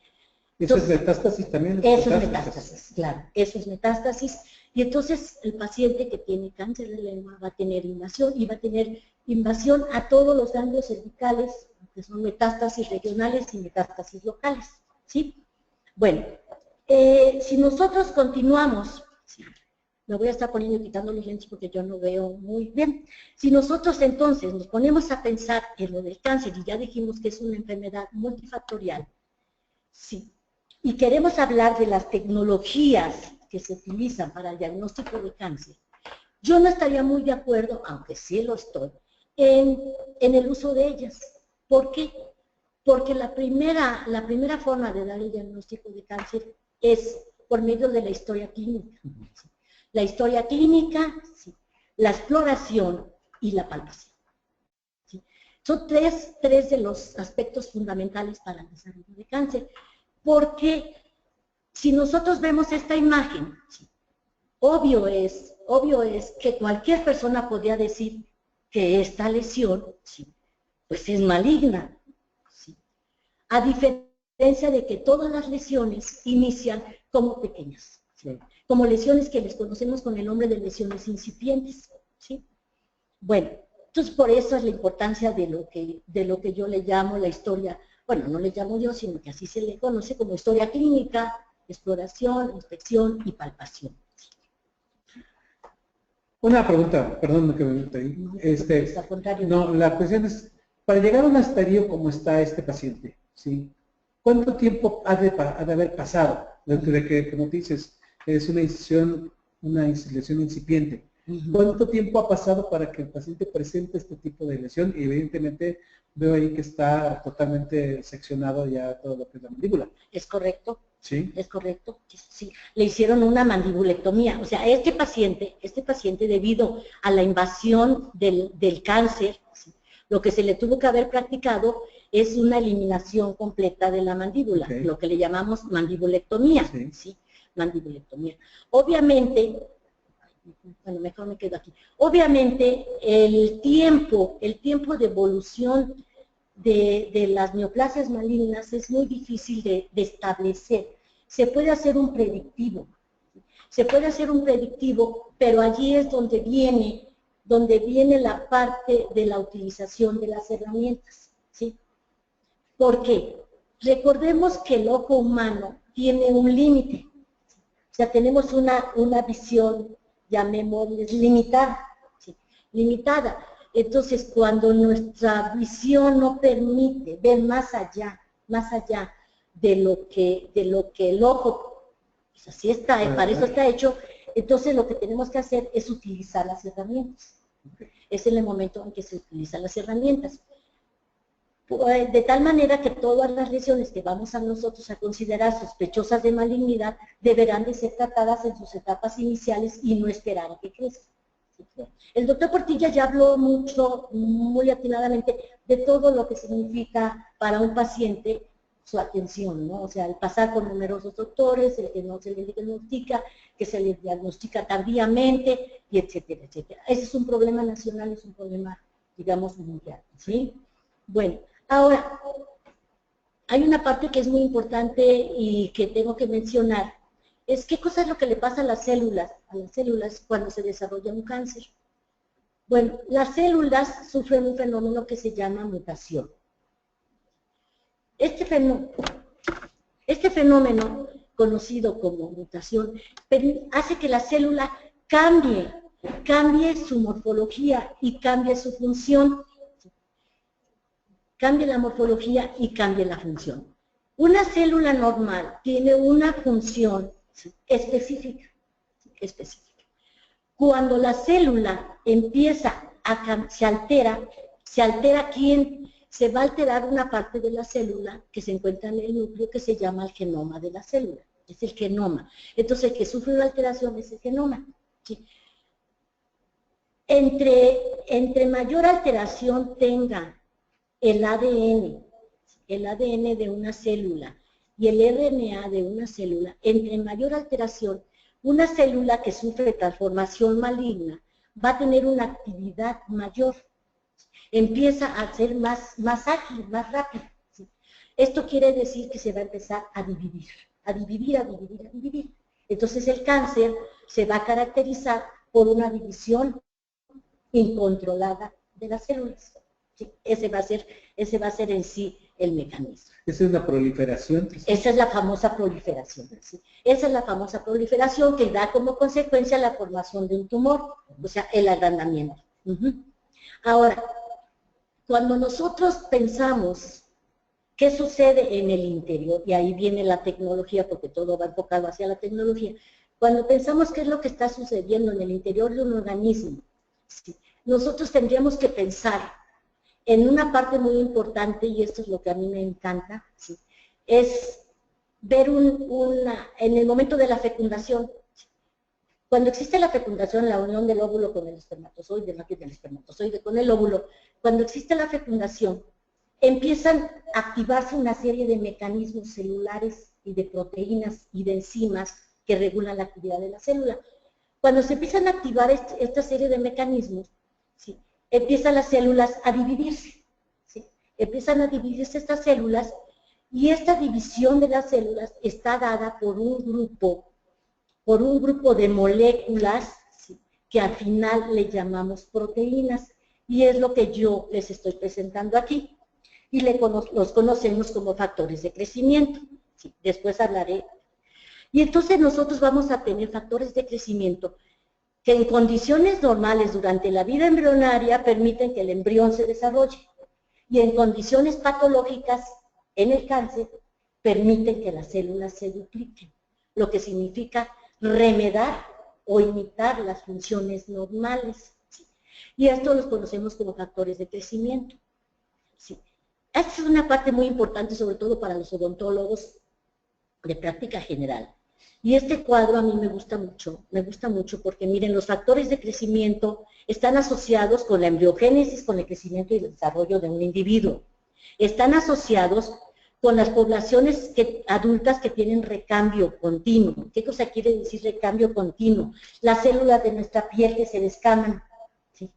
¿Eso es metástasis también? Eso es metástasis, claro. Eso es metástasis. Y entonces el paciente que tiene cáncer de lengua va a tener invasión y va a tener invasión a todos los ganglios cervicales, que son metástasis regionales y metástasis locales. ¿Sí? Bueno, si nosotros continuamos, ¿sí?, me voy a estar poniendo y quitando los lentes porque yo no veo muy bien. Si nosotros entonces nos ponemos a pensar en lo del cáncer, y ya dijimos que es una enfermedad multifactorial, sí, y queremos hablar de las tecnologías que se utilizan para el diagnóstico de cáncer, yo no estaría muy de acuerdo, aunque sí lo estoy, en el uso de ellas. ¿Por qué? Porque la primera forma de dar el diagnóstico de cáncer es por medio de la historia clínica. La historia clínica, sí, la exploración y la palpación. ¿Sí? Son tres de los aspectos fundamentales para el desarrollo de cáncer. Porque si nosotros vemos esta imagen, ¿sí?, obvio es que cualquier persona podría decir que esta lesión, ¿sí?, pues es maligna, ¿sí?, a diferencia de que todas las lesiones inician como pequeñas, ¿sí?, como lesiones que les conocemos con el nombre de lesiones incipientes, ¿sí? Bueno, entonces por eso es la importancia de lo que yo le llamo la historia, bueno, no le llamo yo, sino que así se le conoce como historia clínica, exploración, inspección y palpación. Una pregunta, perdón que me meto ahí. Al contrario. No, la cuestión es, para llegar a un estadio como está este paciente, ¿sí? ¿Cuánto tiempo ha de haber pasado desde que, como dices, es una lesión incipiente? ¿Cuánto tiempo ha pasado para que el paciente presente este tipo de lesión? Y evidentemente veo ahí que está totalmente seccionado ya todo lo que es la mandíbula. ¿Es correcto? Sí. Es correcto, sí. Le hicieron una mandibulectomía. O sea, este paciente debido a la invasión del cáncer, ¿sí?, lo que se le tuvo que haber practicado es una eliminación completa de la mandíbula, Okay, lo que le llamamos mandibulectomía, sí, ¿sí? Mandibulectomía. Obviamente, bueno, mejor me quedo aquí. Obviamente, el tiempo de evolución de las neoplasias malignas es muy difícil de establecer. Se puede hacer un predictivo. Pero allí es donde viene la parte de la utilización de las herramientas, ¿sí? ¿Por qué? Recordemos que el ojo humano tiene un límite. O sea, tenemos una visión, llamémosle, limitada, ¿sí?, limitada. Entonces, cuando nuestra visión no permite ver más allá de lo que el ojo, pues así está, para eso está hecho, entonces lo que tenemos que hacer es utilizar las herramientas. Es en el momento en que se utilizan las herramientas. De tal manera que todas las lesiones que vamos a nosotros a considerar sospechosas de malignidad deberán de ser tratadas en sus etapas iniciales y no esperar a que crezcan. El doctor Portilla ya habló mucho, muy atinadamente, de todo lo que significa para un paciente su atención, ¿no? O sea, el pasar por numerosos doctores, el que no se le diagnostica, que se le diagnostica tardíamente, y etcétera, etcétera. Ese es un problema nacional, es un problema, digamos, mundial, ¿sí? Bueno, ahora, hay una parte que es muy importante y que tengo que mencionar, es qué cosa es lo que le pasa a las células cuando se desarrolla un cáncer. Bueno, las células sufren un fenómeno que se llama mutación. Este fenómeno, conocido como mutación, hace que la célula cambie su morfología y cambie su función. Cambie la morfología y cambie la función. Una célula normal tiene una función específica. Cuando la célula empieza se altera ¿quién? Se va a alterar una parte de la célula que se encuentra en el núcleo que se llama el genoma de la célula. Es el genoma. Entonces, el que sufre una alteración es el genoma. ¿Sí? Entre mayor alteración tenga el ADN de una célula y el RNA de una célula, entre mayor alteración, una célula que sufre transformación maligna va a tener una actividad mayor. Empieza a ser más ágil, más rápido. ¿Sí? Esto quiere decir que se va a empezar a dividir. Entonces el cáncer se va a caracterizar por una división incontrolada de las células. ¿Sí? Ese va a ser en sí el mecanismo. ¿Esa es la proliferación? Esa es la famosa proliferación. ¿Sí? Esa es la famosa proliferación que da como consecuencia la formación de un tumor, o sea, el agrandamiento. Ahora, cuando nosotros pensamos qué sucede en el interior, y ahí viene la tecnología, porque todo va enfocado hacia la tecnología, cuando pensamos qué es lo que está sucediendo en el interior de un organismo, ¿sí?, nosotros tendríamos que pensar en una parte muy importante, y esto es lo que a mí me encanta, ¿sí?, es ver en el momento de la fecundación. Cuando existe la fecundación, la unión del óvulo con el espermatozoide, no del espermatozoide con el óvulo, cuando existe la fecundación, empiezan a activarse una serie de mecanismos celulares y de proteínas y de enzimas que regulan la actividad de la célula. Cuando se empiezan a activar esta serie de mecanismos, ¿sí?, empiezan las células a dividirse, ¿sí? Empiezan a dividirse estas células y esta división de las células está dada por un grupo de moléculas, ¿sí? Que al final le llamamos proteínas y es lo que yo les estoy presentando aquí y los conocemos como factores de crecimiento, ¿sí? Después hablaré. Y entonces nosotros vamos a tener factores de crecimiento que en condiciones normales durante la vida embrionaria permiten que el embrión se desarrolle y en condiciones patológicas en el cáncer permiten que las células se dupliquen, lo que significa remedar o imitar las funciones normales, ¿sí? Y esto los conocemos como factores de crecimiento, ¿sí? Esta es una parte muy importante, sobre todo para los odontólogos de práctica general. Y este cuadro a mí me gusta mucho porque miren, los factores de crecimiento están asociados con la embriogénesis, con el crecimiento y el desarrollo de un individuo. Están asociados con las poblaciones adultas que tienen recambio continuo. ¿Qué cosa quiere decir recambio continuo? Las células de nuestra piel que se descaman, ¿sí?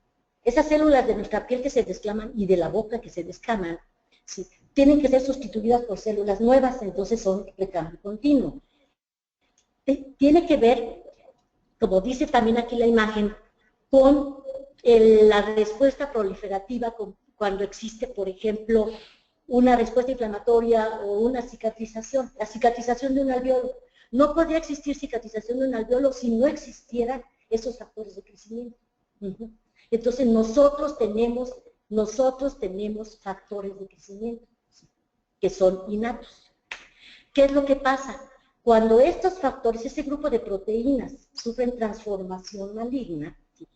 Esas células de nuestra piel que se descaman y de la boca que se descaman, ¿sí? Tienen que ser sustituidas por células nuevas, entonces son recambio continuo. Tiene que ver, como dice también aquí la imagen, con la respuesta proliferativa cuando existe, por ejemplo, una respuesta inflamatoria o una cicatrización. La cicatrización de un alveolo. No podría existir cicatrización de un alveolo si no existieran esos factores de crecimiento. Entonces nosotros tenemos factores de crecimiento que son innatos. ¿Qué es lo que pasa? Cuando estos factores, ese grupo de proteínas sufren transformación maligna, ¿sí?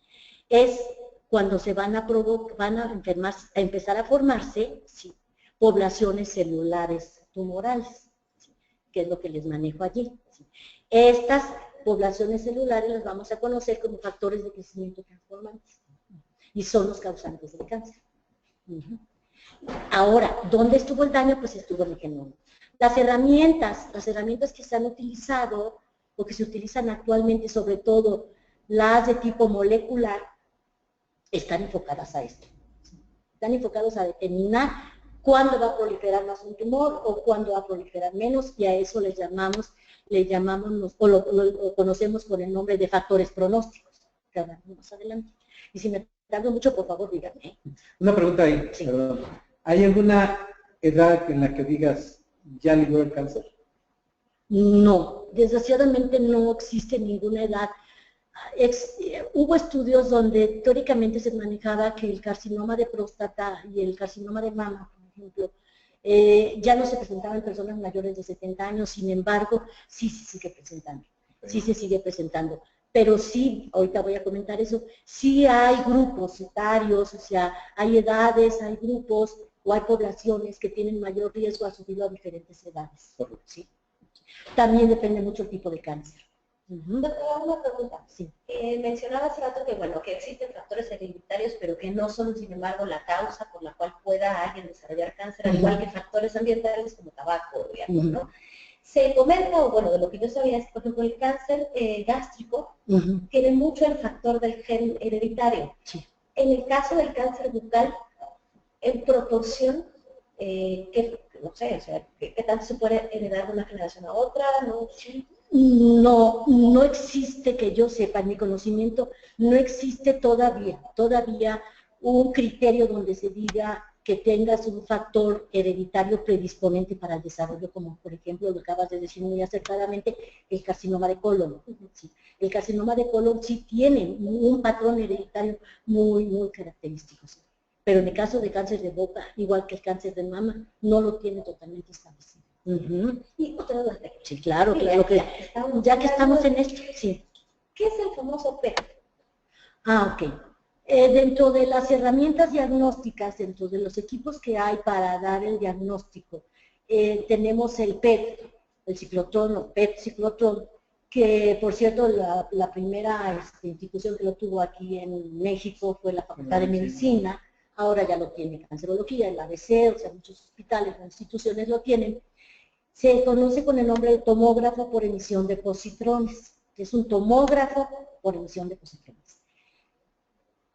Es cuando se van a empezar a formarse, ¿sí? Poblaciones celulares tumorales, ¿sí? Que es lo que les manejo allí, ¿sí? Estas poblaciones celulares las vamos a conocer como factores de crecimiento transformantes y son los causantes del cáncer. Ahora, ¿dónde estuvo el daño? Pues estuvo en el genoma. Las herramientas que se han utilizado o que se utilizan actualmente, sobre todo las de tipo molecular, están enfocadas a esto. Están enfocadas a determinar cuándo va a proliferar más un tumor o cuándo va a proliferar menos, y a eso le llamamos o lo conocemos con el nombre de factores pronósticos. Que hablaremos más adelante. Y si me tardo mucho, por favor, díganme. Una pregunta ahí, Sí. perdón. ¿Hay alguna edad en la que digas, ya libró el cáncer? No, desgraciadamente no existe ninguna edad. Hubo estudios donde teóricamente se manejaba que el carcinoma de próstata y el carcinoma de mama, por ejemplo, ya no se presentaban en personas mayores de 70 años, sin embargo, sí se sigue presentando. Sí se sigue presentando. Pero sí, ahorita voy a comentar eso, sí hay grupos etarios, o sea, hay edades, hay grupos o hay poblaciones que tienen mayor riesgo a sufrirlo a diferentes edades. ¿Sí? También depende mucho el tipo de cáncer. Doctora, una pregunta. Sí. Mencionaba hace rato que, bueno, que existen factores hereditarios, pero que no son, sin embargo, la causa por la cual pueda alguien desarrollar cáncer, al igual que factores ambientales como tabaco y alcohol, ¿no? Se comenta, o bueno, de lo que yo sabía es que, por ejemplo, el cáncer gástrico tiene mucho el factor del gen hereditario. Sí. En el caso del cáncer bucal, en proporción, no sé, o sea, ¿qué tanto se puede heredar de una generación a otra? ¿No? ¿Sí? No existe, que yo sepa, en mi conocimiento, no existe todavía un criterio donde se diga que tengas un factor hereditario predisponente para el desarrollo, como por ejemplo lo acabas de decir muy acertadamente, el carcinoma de colon. ¿Sí? El carcinoma de colon sí tiene un patrón hereditario muy característico, ¿sí? Pero en el caso de cáncer de boca, igual que el cáncer de mama, no lo tiene totalmente establecido. Y otra duda. Sí, claro, ya que estamos en esto, sí. ¿Qué es el famoso PET? Ok. Dentro de las herramientas diagnósticas, dentro de los equipos que hay para dar el diagnóstico, tenemos el PET, el ciclotrón o PET ciclotrón, que por cierto la primera institución que lo tuvo aquí en México fue la Facultad de Medicina, ahora ya lo tiene Cancerología, el ABC, o sea, muchos hospitales, instituciones lo tienen. Se conoce con el nombre de tomógrafo por emisión de positrones, que es un tomógrafo por emisión de positrones.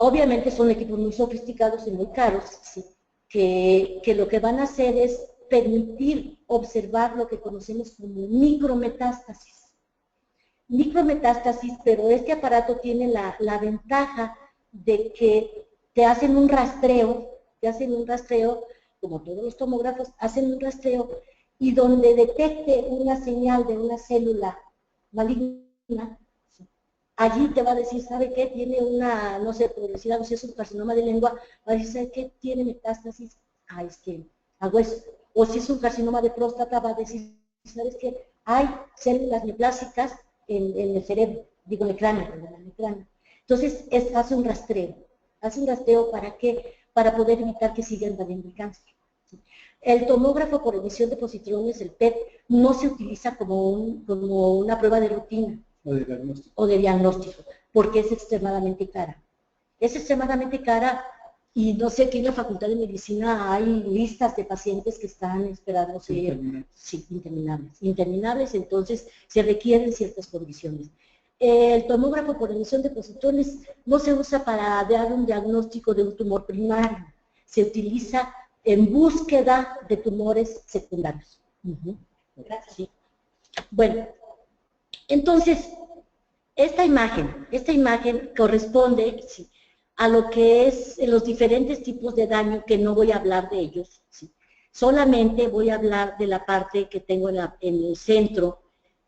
Obviamente son equipos muy sofisticados y muy caros, ¿sí? que lo que van a hacer es permitir observar lo que conocemos como micrometástasis. Micrometástasis, pero este aparato tiene la ventaja de que te hacen un rastreo, como todos los tomógrafos, hacen un rastreo, y donde detecte una señal de una célula maligna, allí te va a decir, ¿sabe qué? Tiene una, no sé, por decir algo, si es un carcinoma de lengua, va a decir, ¿sabe qué? Tiene metástasis a hueso. O si es un carcinoma de próstata, va a decir, ¿sabes qué? Hay células neoplásicas en el cerebro, digo, en el cráneo, perdón, en el cráneo. Entonces, hace un rastreo. ¿Hace un rastreo para qué? Para poder evitar que siga invadiendo el cáncer. El tomógrafo por emisión de positrones, el PET, no se utiliza como una prueba de rutina. O de diagnóstico, porque es extremadamente cara. Es extremadamente cara y no sé, aquí en la Facultad de Medicina hay listas de pacientes que están esperando ser interminables, entonces se requieren ciertas condiciones. El tomógrafo por emisión de positrones no se usa para dar un diagnóstico de un tumor primario, se utiliza en búsqueda de tumores secundarios. Gracias. Sí. Bueno, entonces, esta imagen corresponde a lo que es los diferentes tipos de daño, que no voy a hablar de ellos. ¿Sí? Solamente voy a hablar de la parte que tengo en el centro,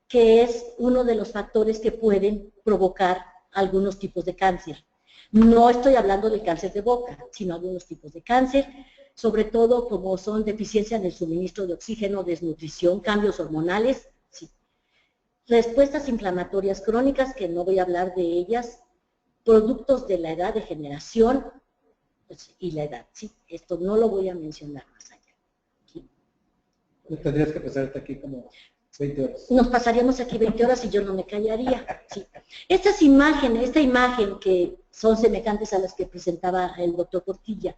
que es uno de los factores que pueden provocar algunos tipos de cáncer. No estoy hablando del cáncer de boca, sino algunos tipos de cáncer, sobre todo como son deficiencia en el suministro de oxígeno, desnutrición, cambios hormonales, ¿sí? Respuestas inflamatorias crónicas, que no voy a hablar de ellas, productos de la edad, de generación, pues, y la edad, ¿sí? Esto no lo voy a mencionar más allá. ¿Sí? Tendrías que pasarte aquí como 20 horas. Nos pasaríamos aquí 20 horas y yo no me callaría. ¿Sí? Esta imagen que son semejantes a las que presentaba el doctor Portilla,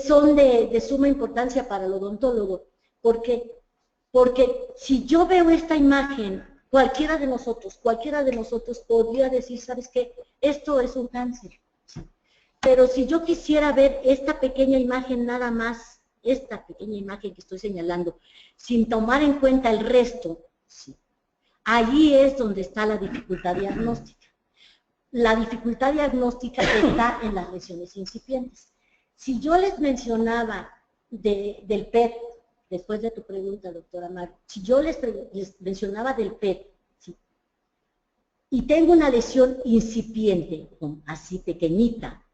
son de suma importancia para el odontólogo, porque si yo veo esta imagen, cualquiera de nosotros podría decir, ¿sabes qué? Esto es un cáncer. ¿Sí? Pero si yo quisiera ver esta pequeña imagen nada más, esta pequeña imagen que estoy señalando, sin tomar en cuenta el resto, ¿sí? Allí es donde está la dificultad diagnóstica. La dificultad diagnóstica está en las lesiones incipientes. Si yo les mencionaba del PET, después de tu pregunta, doctora Mar, si yo les mencionaba del PET, ¿sí? Y tengo una lesión incipiente, así pequeñita,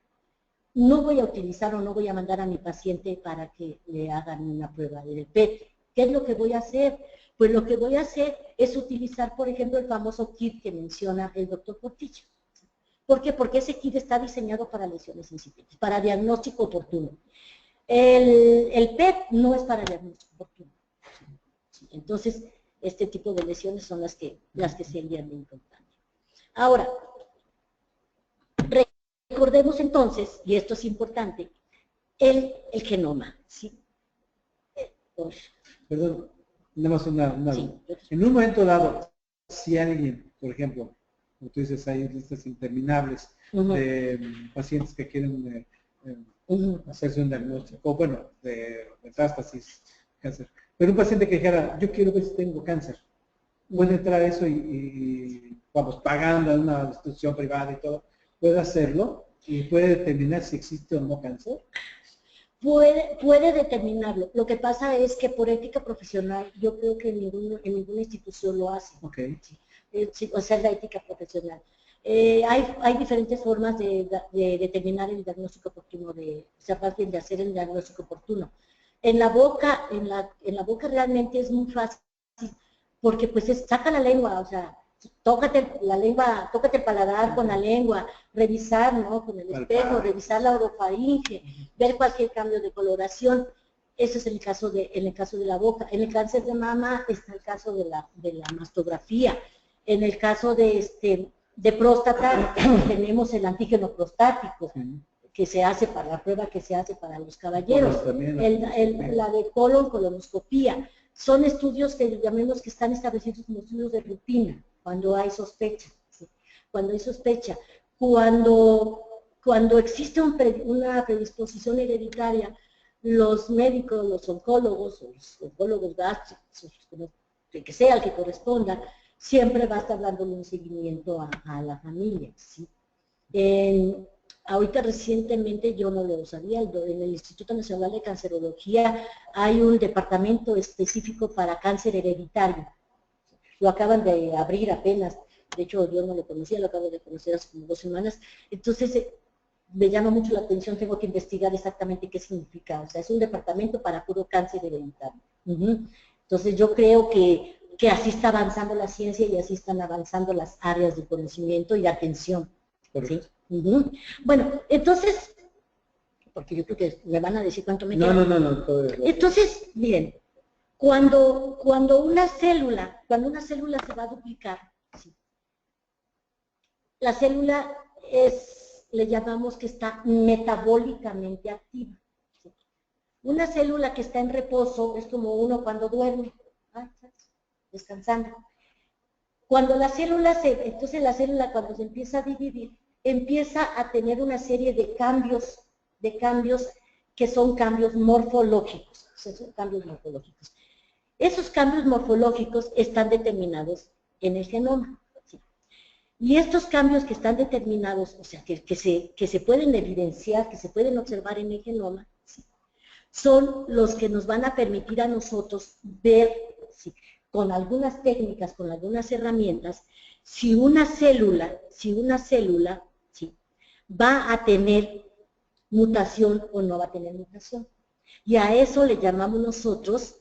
no voy a utilizar o no voy a mandar a mi paciente para que le hagan una prueba del PET. ¿Qué es lo que voy a hacer? Pues lo que voy a hacer es utilizar, por ejemplo, el famoso kit que menciona el doctor Portillo. ¿Por qué? Porque ese kit está diseñado para lesiones incipientes, para diagnóstico oportuno. El PET no es para diagnóstico oportuno. Entonces, este tipo de lesiones son las que serían muy importantes. Ahora, recordemos entonces, y esto es importante, el genoma. ¿Sí? Perdón, nada más una Sí. En un momento dado, si alguien, por ejemplo, como tú dices, hay listas interminables de pacientes que quieren hacerse un diagnóstico, bueno, de metástasis, cáncer. Pero un paciente que dijera, yo quiero ver si tengo cáncer, puede entrar a eso y vamos, pagando a una institución privada y todo, puede hacerlo y puede determinar si existe o no cáncer. Puede determinarlo. Lo que pasa es que por ética profesional, yo creo que en ninguna institución lo hace. Okay. Sí, o sea, la ética profesional. Hay diferentes formas de determinar el diagnóstico oportuno, de hacer el diagnóstico oportuno. En la boca realmente es muy fácil, porque pues saca la lengua, o sea, tócate la lengua, tócate el paladar con la lengua, revisar, ¿no? Con el espejo, revisar la orofaringe, ver cualquier cambio de coloración. Eso es en el caso de la boca. En el cáncer de mama está el caso de la mastografía. En el caso de próstata tenemos el antígeno prostático, que se hace para la prueba que se hace para los caballeros. La de colon, colonoscopía. Son estudios que llamemos que están establecidos como estudios de rutina, cuando hay sospecha. ¿Sí? Cuando hay sospecha. Cuando cuando existe una predisposición hereditaria, los médicos, los oncólogos gástricos, que sea el que corresponda, siempre va a estar dándole un seguimiento a la familia, ¿sí? Ahorita recientemente, yo no lo sabía, en el Instituto Nacional de Cancerología hay un departamento específico para cáncer hereditario. Lo acaban de abrir apenas, de hecho yo no lo conocía, lo acabo de conocer hace como 2 semanas, entonces me llama mucho la atención, tengo que investigar exactamente qué significa, o sea, es un departamento para puro cáncer hereditario. Entonces yo creo que así está avanzando la ciencia y así están avanzando las áreas de conocimiento y de atención. ¿Sí? Bueno, entonces, porque yo creo que me van a decir cuánto me queda. No. Entonces, miren, cuando una célula se va a duplicar, ¿sí? La célula le llamamos que está metabólicamente activa. ¿Sí? Una célula que está en reposo es como uno cuando duerme, descansando. Cuando entonces la célula cuando se empieza a dividir, empieza a tener una serie de cambios que son cambios morfológicos. Esos cambios morfológicos están determinados en el genoma. ¿Sí? Y estos cambios que están determinados, o sea, que se pueden evidenciar, que se pueden observar en el genoma, ¿sí? Son los que nos van a permitir a nosotros ver, ¿sí? Con algunas técnicas, con algunas herramientas, si una célula ¿sí? Va a tener mutación o no va a tener mutación. Y a eso le llamamos nosotros,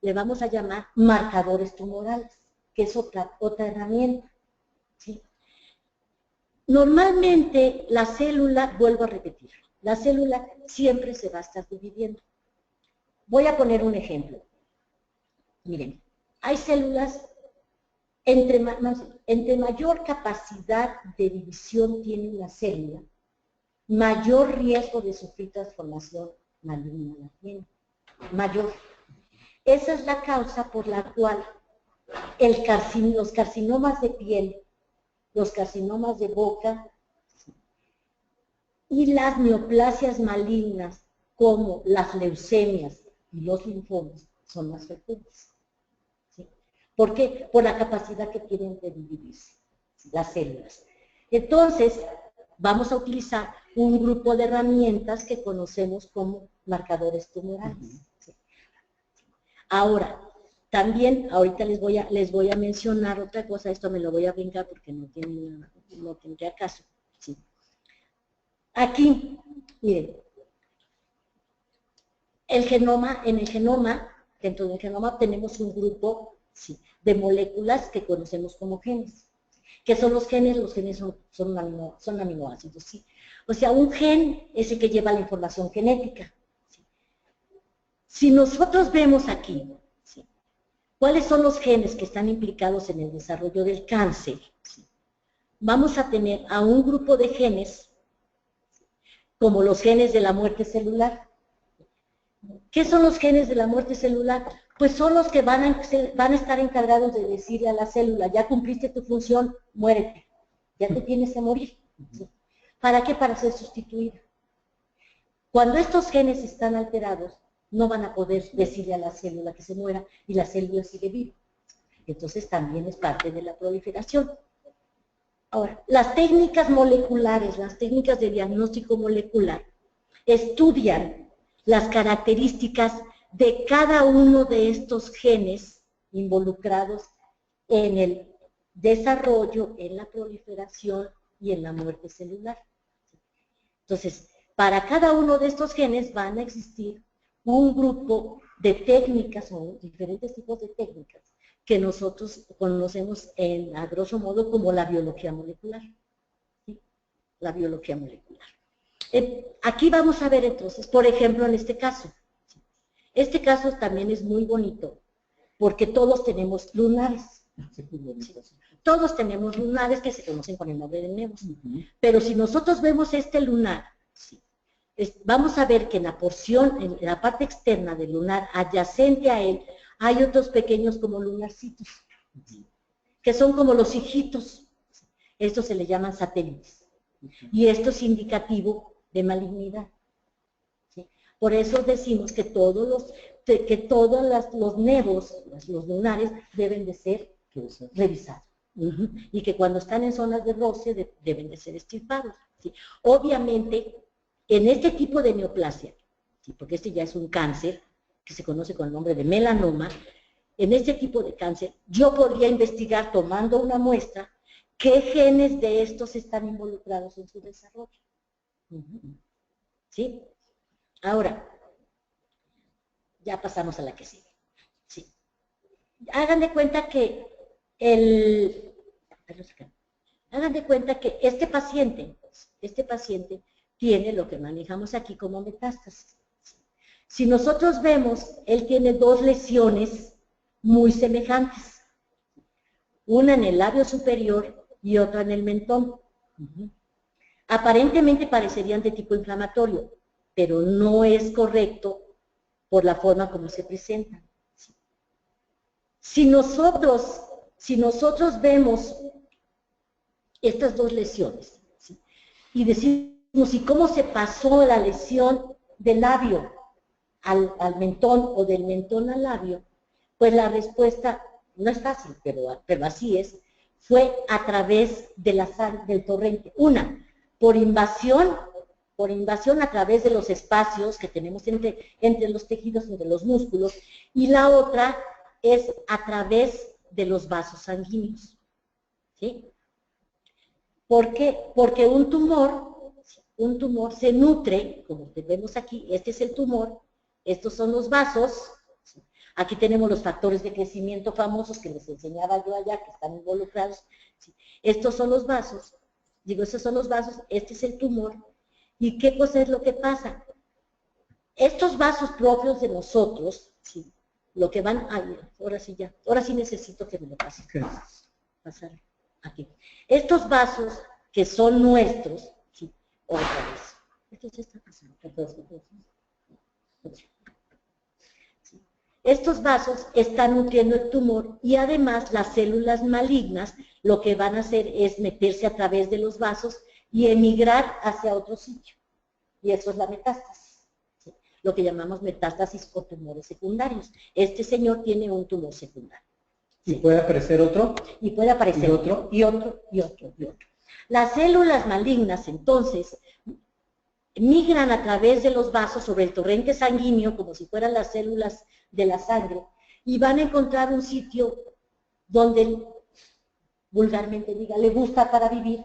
le vamos a llamar marcadores tumorales, que es otra herramienta. ¿Sí? Normalmente la célula, vuelvo a repetir, la célula siempre se va a estar dividiendo. Voy a poner un ejemplo. Miren, hay células, entre mayor capacidad de división tiene una célula, mayor riesgo de sufrir transformación maligna la tiene. Mayor. Esa es la causa por la cual los carcinomas de piel, los carcinomas de boca y las neoplasias malignas, como las leucemias y los linfomas, son más frecuentes. ¿Sí? ¿Por qué? Por la capacidad que tienen de dividirse las células. Entonces, vamos a utilizar un grupo de herramientas que conocemos como marcadores tumorales. ¿Sí? Ahora, también, ahorita les voy a mencionar otra cosa, esto me lo voy a brincar porque no tendría caso. ¿Sí? Aquí, miren, dentro del genoma tenemos un grupo, ¿sí?, de moléculas que conocemos como genes. ¿Qué son los genes? Los genes son aminoácidos, ¿sí? O sea, un gen es el que lleva la información genética. ¿Sí? Si nosotros vemos aquí, ¿sí?, ¿cuáles son los genes que están implicados en el desarrollo del cáncer? ¿Sí? Vamos a tener a un grupo de genes, como los genes de la muerte celular. ¿Qué son los genes de la muerte celular? Pues son los que van a estar encargados de decirle a la célula, ya cumpliste tu función, muérete, ya te tienes que morir. ¿Sí? ¿Para qué? Para ser sustituida. Cuando estos genes están alterados, no van a poder decirle a la célula que se muera y la célula sigue viva. Entonces también es parte de la proliferación. Ahora, las técnicas moleculares, las técnicas de diagnóstico molecular, estudian las características de cada uno de estos genes involucrados en el desarrollo, en la proliferación y en la muerte celular. Entonces, para cada uno de estos genes van a existir un grupo de técnicas o diferentes tipos de técnicas que nosotros conocemos a grosso modo como la biología molecular. ¿Sí? La biología molecular. Aquí vamos a ver entonces, por ejemplo, en este caso. Este caso también es muy bonito, porque todos tenemos lunares. ¿Sí? Todos tenemos lunares que se conocen con el nombre de nevos. Pero si nosotros vemos este lunar, ¿sí?, vamos a ver que en la porción, en la parte externa del lunar, adyacente a él, hay otros pequeños como lunarcitos, ¿sí?, que son como los hijitos. Estos se le llaman satélites. Y esto es indicativo de malignidad. ¿Sí? Por eso decimos que todos los nevos, los lunares, deben de ser revisados. Y que cuando están en zonas de roce deben de ser extirpados. ¿Sí? Obviamente, en este tipo de neoplasia, ¿sí? Porque este ya es un cáncer, que se conoce con el nombre de melanoma, en este tipo de cáncer, yo podría investigar tomando una muestra qué genes de estos están involucrados en su desarrollo. ¿Sí? Ahora, ya pasamos a la que sigue. ¿Sí? Hagan de cuenta que este paciente tiene lo que manejamos aquí como metástasis. Si nosotros vemos, él tiene dos lesiones muy semejantes, una en el labio superior y otra en el mentón. Aparentemente parecerían de tipo inflamatorio, pero no es correcto por la forma como se presentan. Si nosotros vemos estas dos lesiones, ¿sí? Y decimos, ¿y cómo se pasó la lesión del labio al mentón o del mentón al labio? Pues la respuesta no es fácil, pero así es. Fue a través de del torrente. Una, por invasión a través de los espacios que tenemos entre los tejidos, entre los músculos, y la otra es a través de los vasos sanguíneos. ¿Sí? ¿Por qué? Porque un tumor se nutre, como vemos aquí, este es el tumor, estos son los vasos. Aquí tenemos los factores de crecimiento famosos que les enseñaba yo allá, que están involucrados. ¿Sí? Estos son los vasos, estos son los vasos, este es el tumor. ¿Y qué cosa es lo que pasa? Estos vasos propios de nosotros, ¿sí? Lo que van, ahora sí necesito que me lo pasen. Pasar aquí. Estos vasos que son nuestros, ¿sí? Otra vez. Esto se está pasando. Estos vasos están nutriendo el tumor y además las células malignas lo que van a hacer es meterse a través de los vasos y emigrar hacia otro sitio. Y eso es la metástasis, ¿sí? Lo que llamamos metástasis o tumores secundarios. Este señor tiene un tumor secundario. ¿Sí? ¿Y puede aparecer otro? Y puede aparecer otro, y otro. Las células malignas, entonces, migran a través de los vasos sobre el torrente sanguíneo, como si fueran las células de la sangre, y van a encontrar un sitio donde, vulgarmente diga, le gusta para vivir,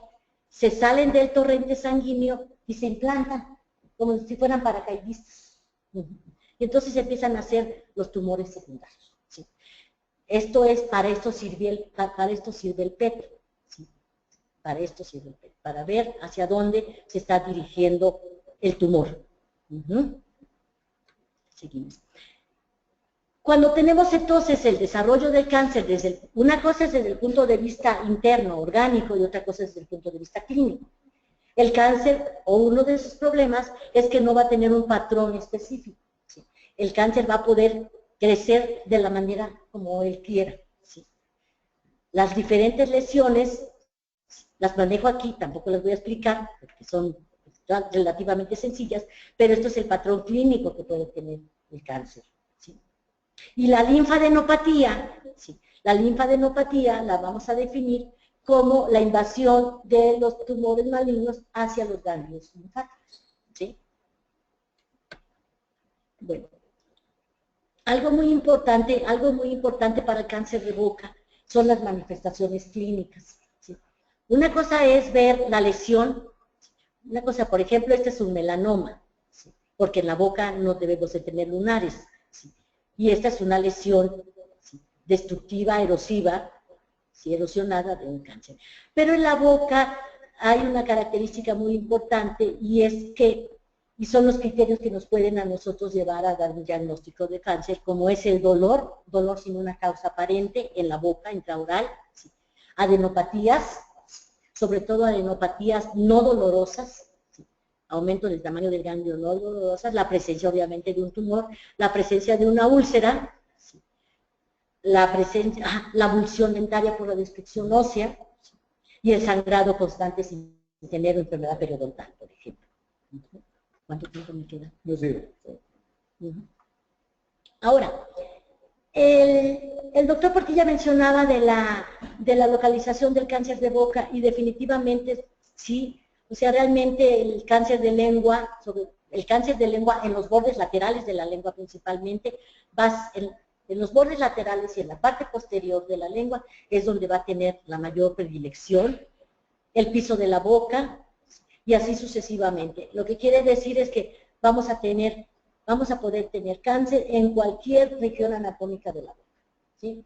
se salen del torrente sanguíneo y se implantan, como si fueran paracaidistas. Y entonces empiezan a hacer los tumores secundarios. ¿Sí? Para esto sirve el PET. ¿Sí? Para esto sirve el PET, para ver hacia dónde se está dirigiendo el tumor. Seguimos. Cuando tenemos entonces el desarrollo del cáncer, una cosa es desde el punto de vista interno, orgánico, y otra cosa es desde el punto de vista clínico. El cáncer, o uno de sus problemas, es que no va a tener un patrón específico. ¿Sí? El cáncer va a poder crecer de la manera como él quiera. ¿Sí? Las diferentes lesiones, las manejo aquí, tampoco las voy a explicar, porque son relativamente sencillas, pero esto es el patrón clínico que puede tener el cáncer. ¿Sí? Y la linfadenopatía, ¿sí? La linfadenopatía la vamos a definir como la invasión de los tumores malignos hacia los ganglios linfáticos. ¿Sí? Bueno, algo muy importante para el cáncer de boca son las manifestaciones clínicas. ¿Sí? Una cosa es ver la lesión. Una cosa, por ejemplo, este es un melanoma, ¿sí? Porque en la boca no debemos de tener lunares, ¿sí? Y esta es una lesión, ¿sí? Destructiva, erosiva, ¿sí? Erosionada de un cáncer. Pero en la boca hay una característica muy importante y son los criterios que nos pueden a nosotros llevar a dar un diagnóstico de cáncer, como es el dolor sin una causa aparente en la boca intraoral, ¿sí? Adenopatías, sobre todo adenopatías no dolorosas, ¿sí? Aumento del tamaño del ganglio no dolorosas, la presencia obviamente de un tumor, la presencia de una úlcera, ¿sí? La abulsión dentaria por la destrucción ósea, ¿sí? Y el sangrado constante sin tener enfermedad periodontal, por ejemplo. ¿Cuánto tiempo me queda? No sé. Ahora, el doctor Portilla mencionaba de la localización del cáncer de boca y definitivamente sí, o sea, realmente el cáncer de lengua, el cáncer de lengua en los bordes laterales de la lengua principalmente, en los bordes laterales y en la parte posterior de la lengua es donde va a tener la mayor predilección, el piso de la boca y así sucesivamente. Lo que quiere decir es que vamos a poder tener cáncer en cualquier región anatómica de la boca, ¿sí?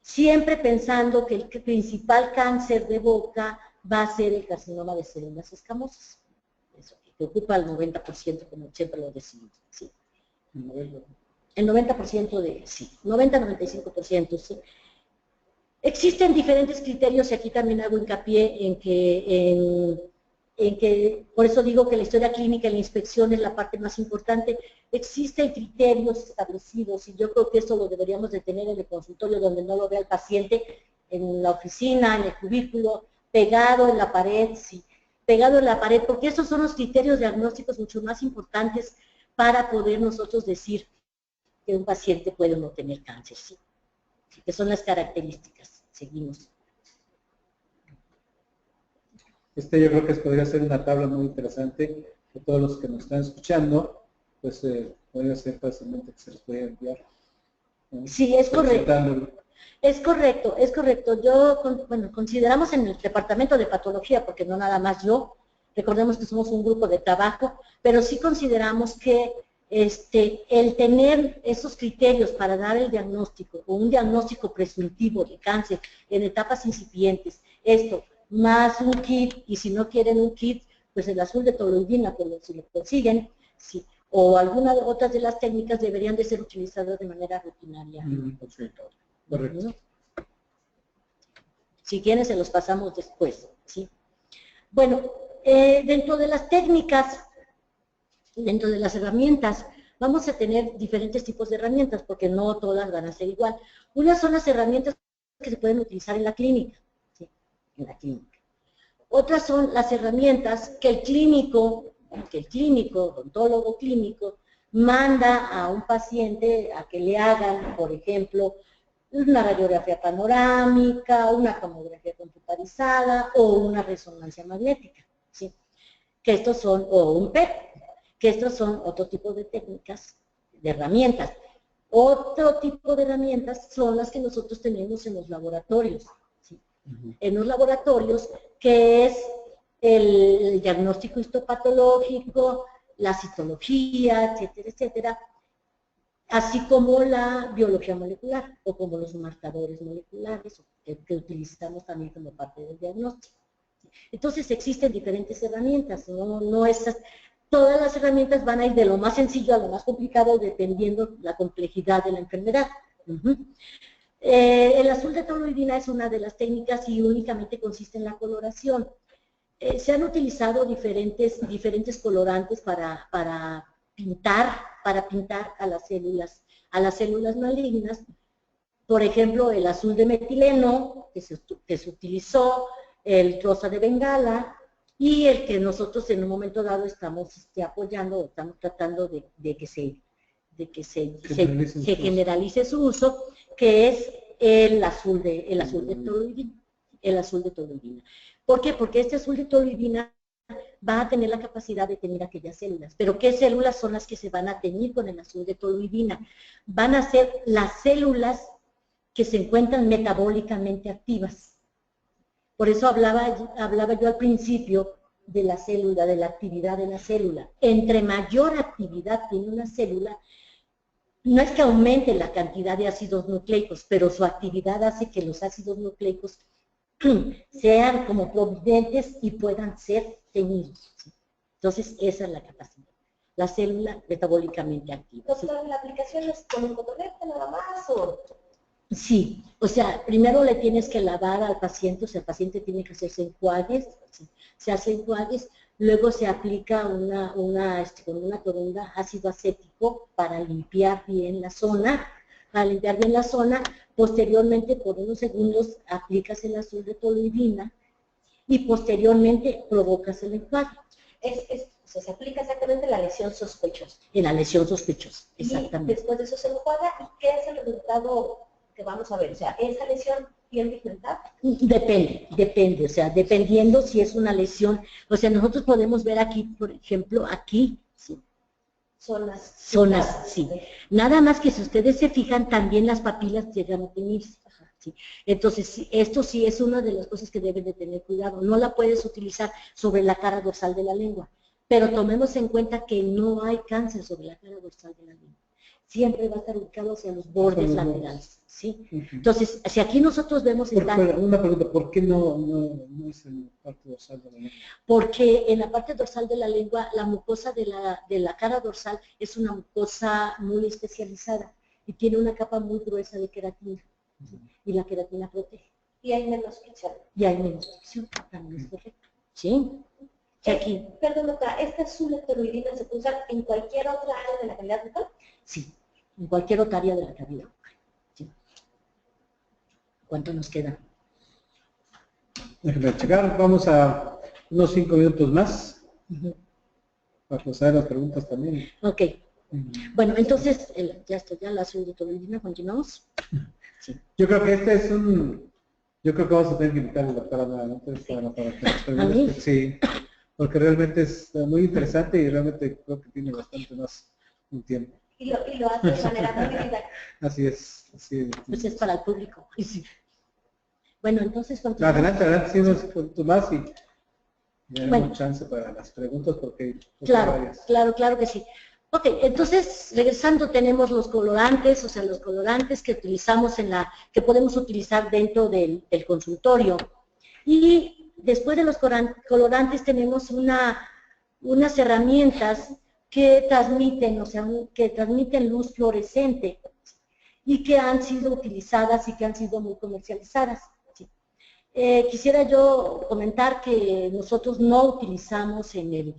Siempre pensando que el principal cáncer de boca va a ser el carcinoma de células escamosas, eso, que ocupa el 90%, como siempre lo decimos, ¿sí? El 90% de, sí, 90-95%, sí. Existen diferentes criterios y aquí también hago hincapié en que, por eso digo que la historia clínica y la inspección es la parte más importante. Existen criterios establecidos y yo creo que eso lo deberíamos de tener en el consultorio donde no lo vea el paciente, en la oficina, en el cubículo, pegado en la pared, sí, pegado en la pared, porque esos son los criterios diagnósticos mucho más importantes para poder nosotros decir que un paciente puede o no tener cáncer, sí, que son las características. Seguimos. Yo creo que podría ser una tabla muy interesante que todos los que nos están escuchando, pues podría ser fácilmente que se les pueda enviar. Sí, es correcto. Es correcto, es correcto. Bueno, consideramos en el departamento de patología, porque no nada más yo, recordemos que somos un grupo de trabajo, pero sí consideramos que el tener esos criterios para dar el diagnóstico, o un diagnóstico presuntivo de cáncer en etapas incipientes, esto, más un kit, y si no quieren un kit, pues el azul de toluidina, si lo consiguen, sí, o alguna de otras de las técnicas deberían de ser utilizadas de manera rutinaria. Correcto. ¿No? Si quieren se los pasamos después, ¿sí? Bueno, dentro de las técnicas, dentro de las herramientas, vamos a tener diferentes tipos de herramientas, porque no todas van a ser igual. Unas son las herramientas que se pueden utilizar en la clínica, ¿sí? En la clínica. Otras son las herramientas que el clínico, odontólogo clínico, manda a un paciente a que le hagan, por ejemplo, una radiografía panorámica, una tomografía computarizada o una resonancia magnética, ¿sí? Que estos son, o un PET, que estos son otro tipo de técnicas, de herramientas. Otro tipo de herramientas son las que nosotros tenemos en los laboratorios, ¿sí? En los laboratorios, que es el diagnóstico histopatológico, la citología, etcétera, etcétera, así como la biología molecular o como los marcadores moleculares que utilizamos también como parte del diagnóstico. Entonces existen diferentes herramientas, todas las herramientas van a ir de lo más sencillo a lo más complicado dependiendo la complejidad de la enfermedad. El azul de toluidina es una de las técnicas y únicamente consiste en la coloración. Se han utilizado diferentes colorantes para pintar a las células malignas. Por ejemplo, el azul de metileno, que se utilizó, el rosa de Bengala, y el que nosotros en un momento dado estamos apoyando, o estamos tratando de que se generalice su uso, que es el azul de toluidina. ¿Por qué? Porque este azul de toluidina va a tener la capacidad de tener aquellas células. ¿Pero qué células son las que se van a teñir con el azul de toluidina? Van a ser las células que se encuentran metabólicamente activas. Por eso hablaba yo al principio de la célula, de la actividad de la célula. Entre mayor actividad tiene una célula, no es que aumente la cantidad de ácidos nucleicos, pero su actividad hace que los ácidos nucleicos sean como providentes y puedan ser teñidos. ¿Sí? Entonces, esa es la capacidad. La célula metabólicamente activa. Doctor, ¿la aplicación es con un cotonete nada más o...? Sí, o sea, primero le tienes que lavar al paciente, o sea, el paciente tiene que hacerse enjuagues, se hace enjuagues, luego se aplica con una toronda ácido acético para limpiar bien la zona, posteriormente por unos segundos aplicas el azul de toluidina y posteriormente provocas el enjuague. O sea, se aplica exactamente la lesión sospechosa. En la lesión sospechosa, exactamente. Y después de eso se enjuaga, ¿y qué es el resultado que vamos a ver? O sea, esa lesión bien pigmentada. Depende, o sea, dependiendo si es una lesión, o sea, nosotros podemos ver aquí, por ejemplo, aquí, sí, Zonas, sí. Nada más que si ustedes se fijan, también las papilas llegan a teñirse. ¿Sí? Entonces, sí, esto sí es una de las cosas que deben de tener cuidado. No la puedes utilizar sobre la cara dorsal de la lengua, pero tomemos en cuenta que no hay cáncer sobre la cara dorsal de la lengua. Siempre va a estar ubicado hacia los bordes laterales. ¿Sí? Entonces, si aquí nosotros vemos... Una pregunta, ¿por qué no es en la parte dorsal de la lengua? Porque en la parte dorsal de la lengua, la mucosa de la cara dorsal es una mucosa muy especializada y tiene una capa muy gruesa de queratina. Y la queratina protege. Y hay menos fricción. Y hay menos fricción, también es correcto. ¿Sí? Aquí. Perdón, doctora, ¿esta sulectoroidina se puede usar en cualquier otra área de la cavidad bucal? Sí, en cualquier otra área de la cavidad bucal. ¿Sí? ¿Cuánto nos queda? Déjenme checar, vamos a unos 5 minutos más. Para pasar las preguntas también. Ok. Bueno, entonces, ya la sulectoroidina, continuamos. Sí. Yo creo que este es yo creo que vamos a tener que invitar a la doctora nuevamente para que sí, porque realmente es muy interesante y realmente creo que tiene bastante más un tiempo. Y lo hace de manera muy didáctica. Así es. Pues es para el público. Sí. Bueno, entonces continuamos. Adelante, sí, unos minutos más y tenemos chance para las preguntas porque... Claro que sí. Ok, entonces, regresando, tenemos los colorantes, o sea, los colorantes que utilizamos que podemos utilizar dentro del consultorio. Y después de los colorantes tenemos unas herramientas que transmiten, o sea, que transmiten luz fluorescente y que han sido utilizadas y que han sido muy comercializadas. ¿Sí? Quisiera yo comentar que nosotros no utilizamos en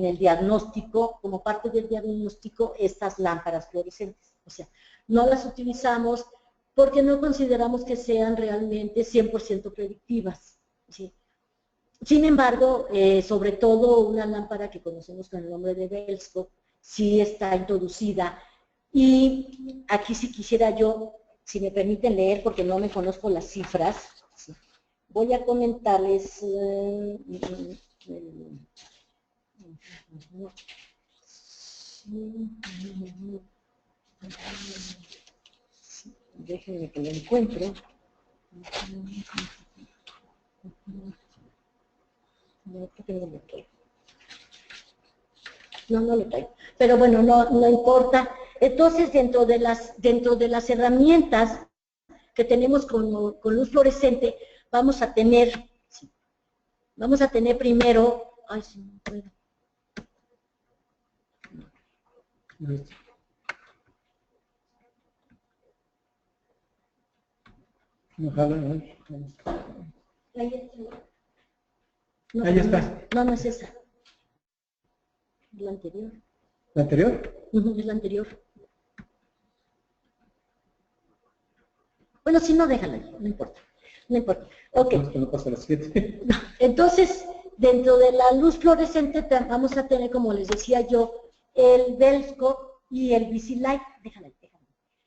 el diagnóstico, como parte del diagnóstico, estas lámparas fluorescentes. O sea, no las utilizamos porque no consideramos que sean realmente 100% predictivas. ¿Sí? Sin embargo, sobre todo una lámpara que conocemos con el nombre de Belscope, sí está introducida. Y aquí sí quisiera yo, si me permiten leer, porque no me conozco las cifras, ¿sí? Voy a comentarles... Déjenme que lo encuentre. No lo traigo. Pero bueno, no importa. Entonces, dentro de las herramientas que tenemos con luz fluorescente, vamos a tener primero... Ay, sí, no puedo. Ahí está. No es esa. Es la anterior. ¿La anterior? Es la anterior. Bueno, si no, déjala, no importa. Ok. No pasa las 7. Entonces, dentro de la luz fluorescente vamos a tener, como les decía yo, el Belscope y el VisiLight. Déjala.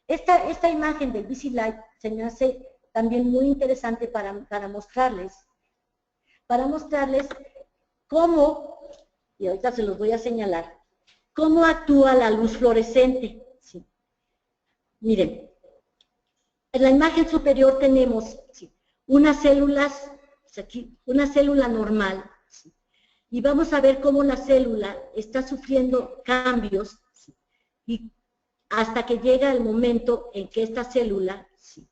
Esta imagen del VisiLight se me hace también muy interesante para mostrarles cómo, y ahorita se los voy a señalar, cómo actúa la luz fluorescente. ¿Sí? Miren, en la imagen superior tenemos unas células, aquí, una célula normal, ¿sí? Y vamos a ver cómo la célula está sufriendo cambios, ¿sí? Y hasta que llega el momento en que esta célula, ¿sí?,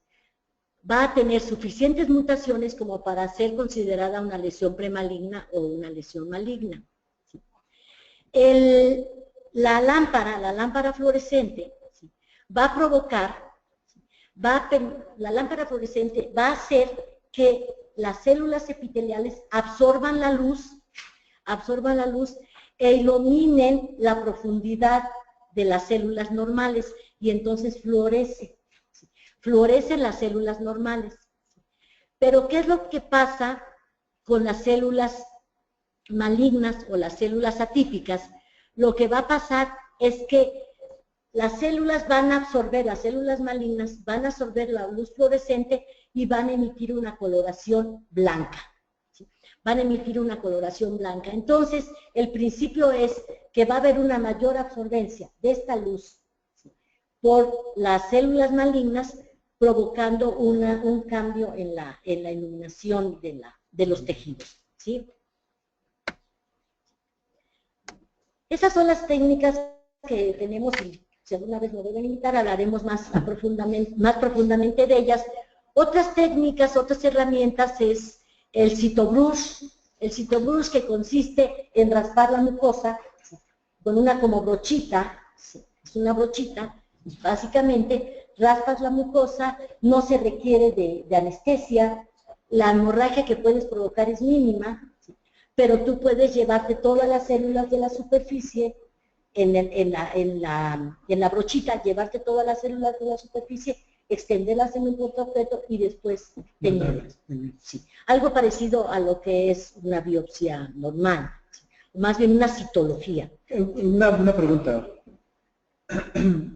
va a tener suficientes mutaciones como para ser considerada una lesión premaligna o una lesión maligna. ¿Sí? La lámpara fluorescente, ¿sí?, va a provocar, la lámpara fluorescente va a hacer que las células epiteliales absorban la luz e iluminen la profundidad de las células normales y entonces florecen las células normales. Pero ¿qué es lo que pasa con las células malignas o las células atípicas, lo que va a pasar es que las células van a absorber, las células malignas van a absorber la luz fluorescente y van a emitir una coloración blanca. ¿Sí? Van a emitir una coloración blanca. Entonces, el principio es que va a haber una mayor absorbencia de esta luz, ¿sí?, por las células malignas, provocando un cambio en la iluminación de los tejidos. ¿Sí? Esas son las técnicas que tenemos y si alguna vez me deben invitar, hablaremos más profundamente de ellas. Otras técnicas, otras herramientas es el citobrush. El citobrush, que consiste en raspar la mucosa con una como brochita, es una brochita, básicamente raspas la mucosa, no se requiere de anestesia, la hemorragia que puedes provocar es mínima, pero tú puedes llevarte todas las células de la superficie en la brochita, llevarte todas las células de la superficie, extenderlas en un punto objeto y después teñirlas. Sí. Algo parecido a lo que es una biopsia normal, más bien una citología. Una pregunta.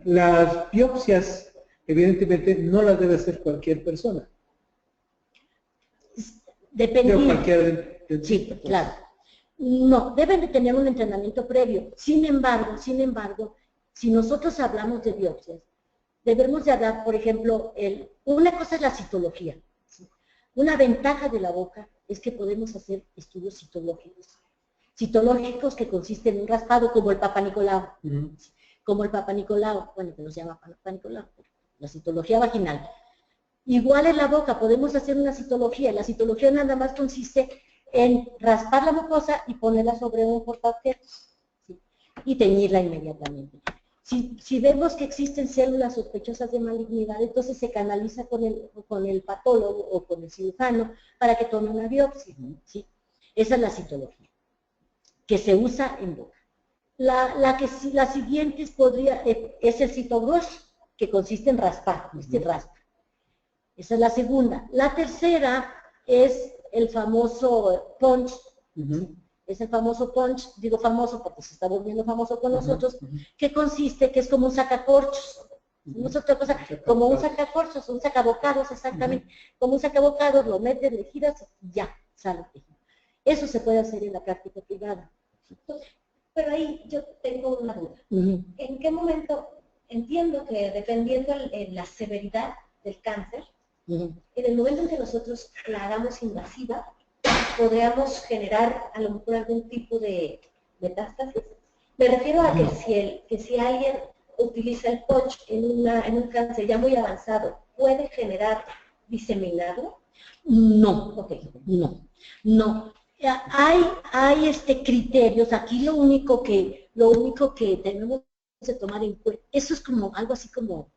Las biopsias, evidentemente, no las debe hacer cualquier persona. Dependiendo. Sí, Pues. claro. No, deben de tener un entrenamiento previo. Sin embargo, si nosotros hablamos de biopsias, debemos de hablar, por ejemplo, una cosa es la citología. ¿Sí? Una ventaja de la boca es que podemos hacer estudios citológicos. Citológicos que consisten en un raspado como el Papa Nicolau. ¿Sí? Como el Papa Nicolau, bueno, que nos llama Papa Nicolau, la citología vaginal. Igual en la boca podemos hacer una citología. La citología nada más consiste en raspar la mucosa y ponerla sobre un portaobjetos, ¿sí?, y teñirla inmediatamente. Si vemos que existen células sospechosas de malignidad, entonces se canaliza con el patólogo o con el cirujano para que tome una biopsia. ¿Sí? Esa es la citología, que se usa en boca. La siguiente es el citobrush, que consiste en raspar, raspa. Esa es la segunda. La tercera es el famoso punch. Es el famoso punch, digo famoso porque se está volviendo famoso con nosotros, que consiste, que es como un sacacorchos. No es otra cosa, como un sacacorchos, un sacabocados, exactamente. Como un sacabocados, lo metes, le giras y ya, sale el tejido. Eso se puede hacer en la práctica privada. Pero ahí yo tengo una duda. ¿En qué momento, entiendo que dependiendo en la severidad del cáncer, en el momento en que nosotros la hagamos invasiva, podríamos generar a lo mejor algún tipo de metástasis? Me refiero a que si alguien utiliza el punch en un cáncer ya muy avanzado, ¿puede generar diseminarlo? No, Okay. no. Hay criterios. Aquí lo único que tenemos que tomar en cuenta, eso es como algo así como,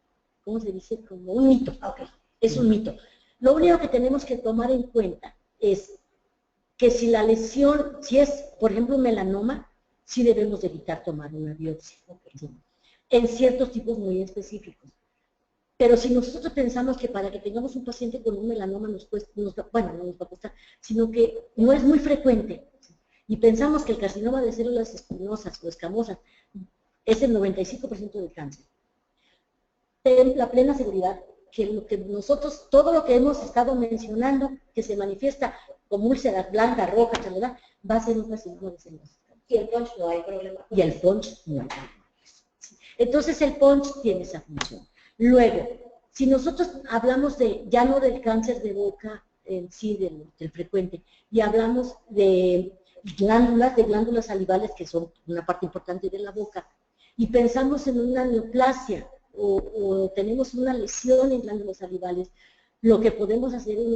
¿cómo se dice? Como un mito. Okay. Es un mito. Lo único que tenemos que tomar en cuenta es que si la lesión, si es, por ejemplo, un melanoma, sí debemos evitar tomar una biopsia, ¿sí?, en ciertos tipos muy específicos. Pero si nosotros pensamos que para que tengamos un paciente con un melanoma no nos va a costar, sino que no es muy frecuente, ¿sí?, y pensamos que el carcinoma de células espinosas o escamosas es el 95% del cáncer, ten la plena seguridad que nosotros, todo lo que hemos estado mencionando, que se manifiesta como úlceras blancas, rojas, ¿verdad?, va a ser un carcinoma de células. Y el punch no hay problema. Y el punch no hay problema. Entonces el punch tiene esa función. Luego, si nosotros hablamos ya no del cáncer de boca en sí, del frecuente, y hablamos de glándulas salivales, que son una parte importante de la boca, y pensamos en una neoplasia, o tenemos una lesión en glándulas salivales, lo que podemos hacer es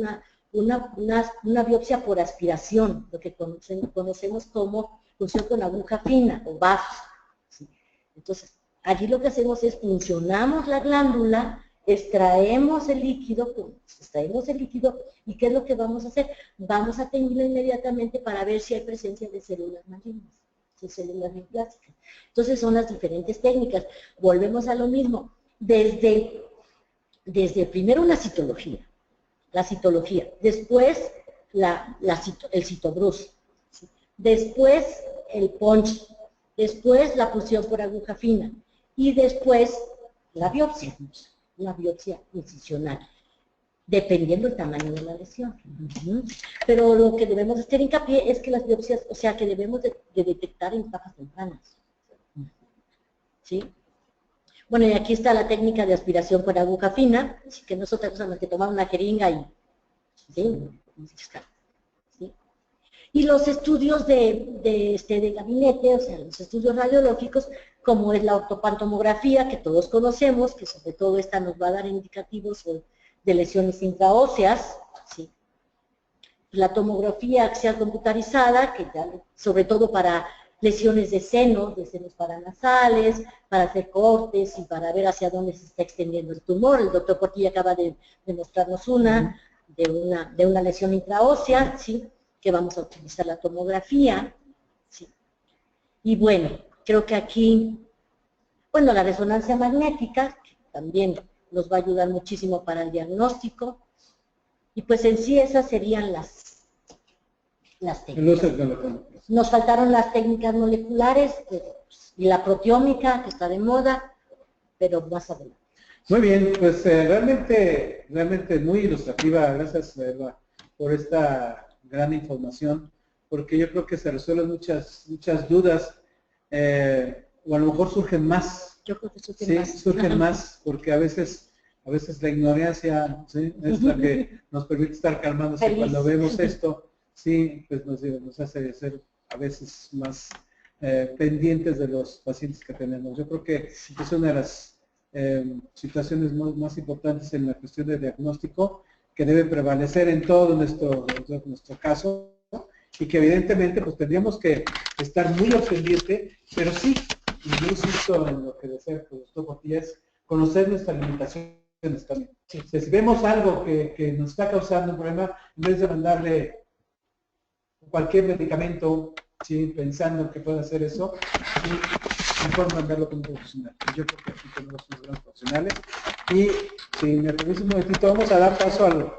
una biopsia por aspiración, lo que conocemos como punción con aguja fina o BAF. ¿Sí? Entonces, allí lo que hacemos es puncionamos la glándula, extraemos el líquido, y ¿qué es lo que vamos a hacer? Vamos a teñirlo inmediatamente para ver si hay presencia de células malignas, de células neoplásicas. Entonces son las diferentes técnicas. Volvemos a lo mismo. Desde primero la citología, después el Cytobrus. Después el punch, después la punción por aguja fina y después la biopsia incisional, dependiendo del tamaño de la lesión. Pero lo que debemos hacer hincapié es que las biopsias, o sea, que debemos de detectar en etapas tempranas. ¿Sí? Bueno, y aquí está la técnica de aspiración por aguja fina, que no es otra cosa más que tomar una jeringa y... ¿sí? ¿Sí? Y los estudios de gabinete, o sea, los estudios radiológicos, como es la ortopantomografía, que todos conocemos, que sobre todo esta nos va a dar indicativos de lesiones intraóseas, ¿sí? La tomografía axial computarizada, que ya, sobre todo para lesiones de senos paranasales, para hacer cortes y para ver hacia dónde se está extendiendo el tumor. El doctor Portilla acaba de mostrarnos una de una lesión intraósea, ¿sí? Que vamos a utilizar la tomografía, ¿sí? Y bueno, creo que aquí, bueno, la resonancia magnética, que también nos va a ayudar muchísimo para el diagnóstico, y pues en sí esas serían las técnicas. Nos faltaron las técnicas moleculares y la proteómica, que está de moda, pero más adelante. Muy bien, pues realmente muy ilustrativa, gracias Eva, por esta gran información, porque yo creo que se resuelven muchas dudas, o a lo mejor surgen más. Yo creo que surgen más. Sí, surgen más, porque a veces la ignorancia, ¿sí? Es la que nos permite estar calmándose cuando vemos esto, sí, pues nos hace ser a veces más pendientes de los pacientes que tenemos. Yo creo que es una de las situaciones más importantes en la cuestión de diagnóstico que debe prevalecer en todo nuestro caso, y que evidentemente pues tendríamos que estar muy al pendiente, pero sí, y yo insisto en lo que decía el doctor Portilla, es conocer nuestras limitaciones también. Sí. O sea, si vemos algo que nos está causando un problema, en vez de mandarle cualquier medicamento, ¿sí? Pensando que puede hacer eso, ¿sí? Mejor mandarlo con un profesional. Yo creo que aquí tenemos unos grandes profesionales. Y si me permite un momentito, vamos a dar paso al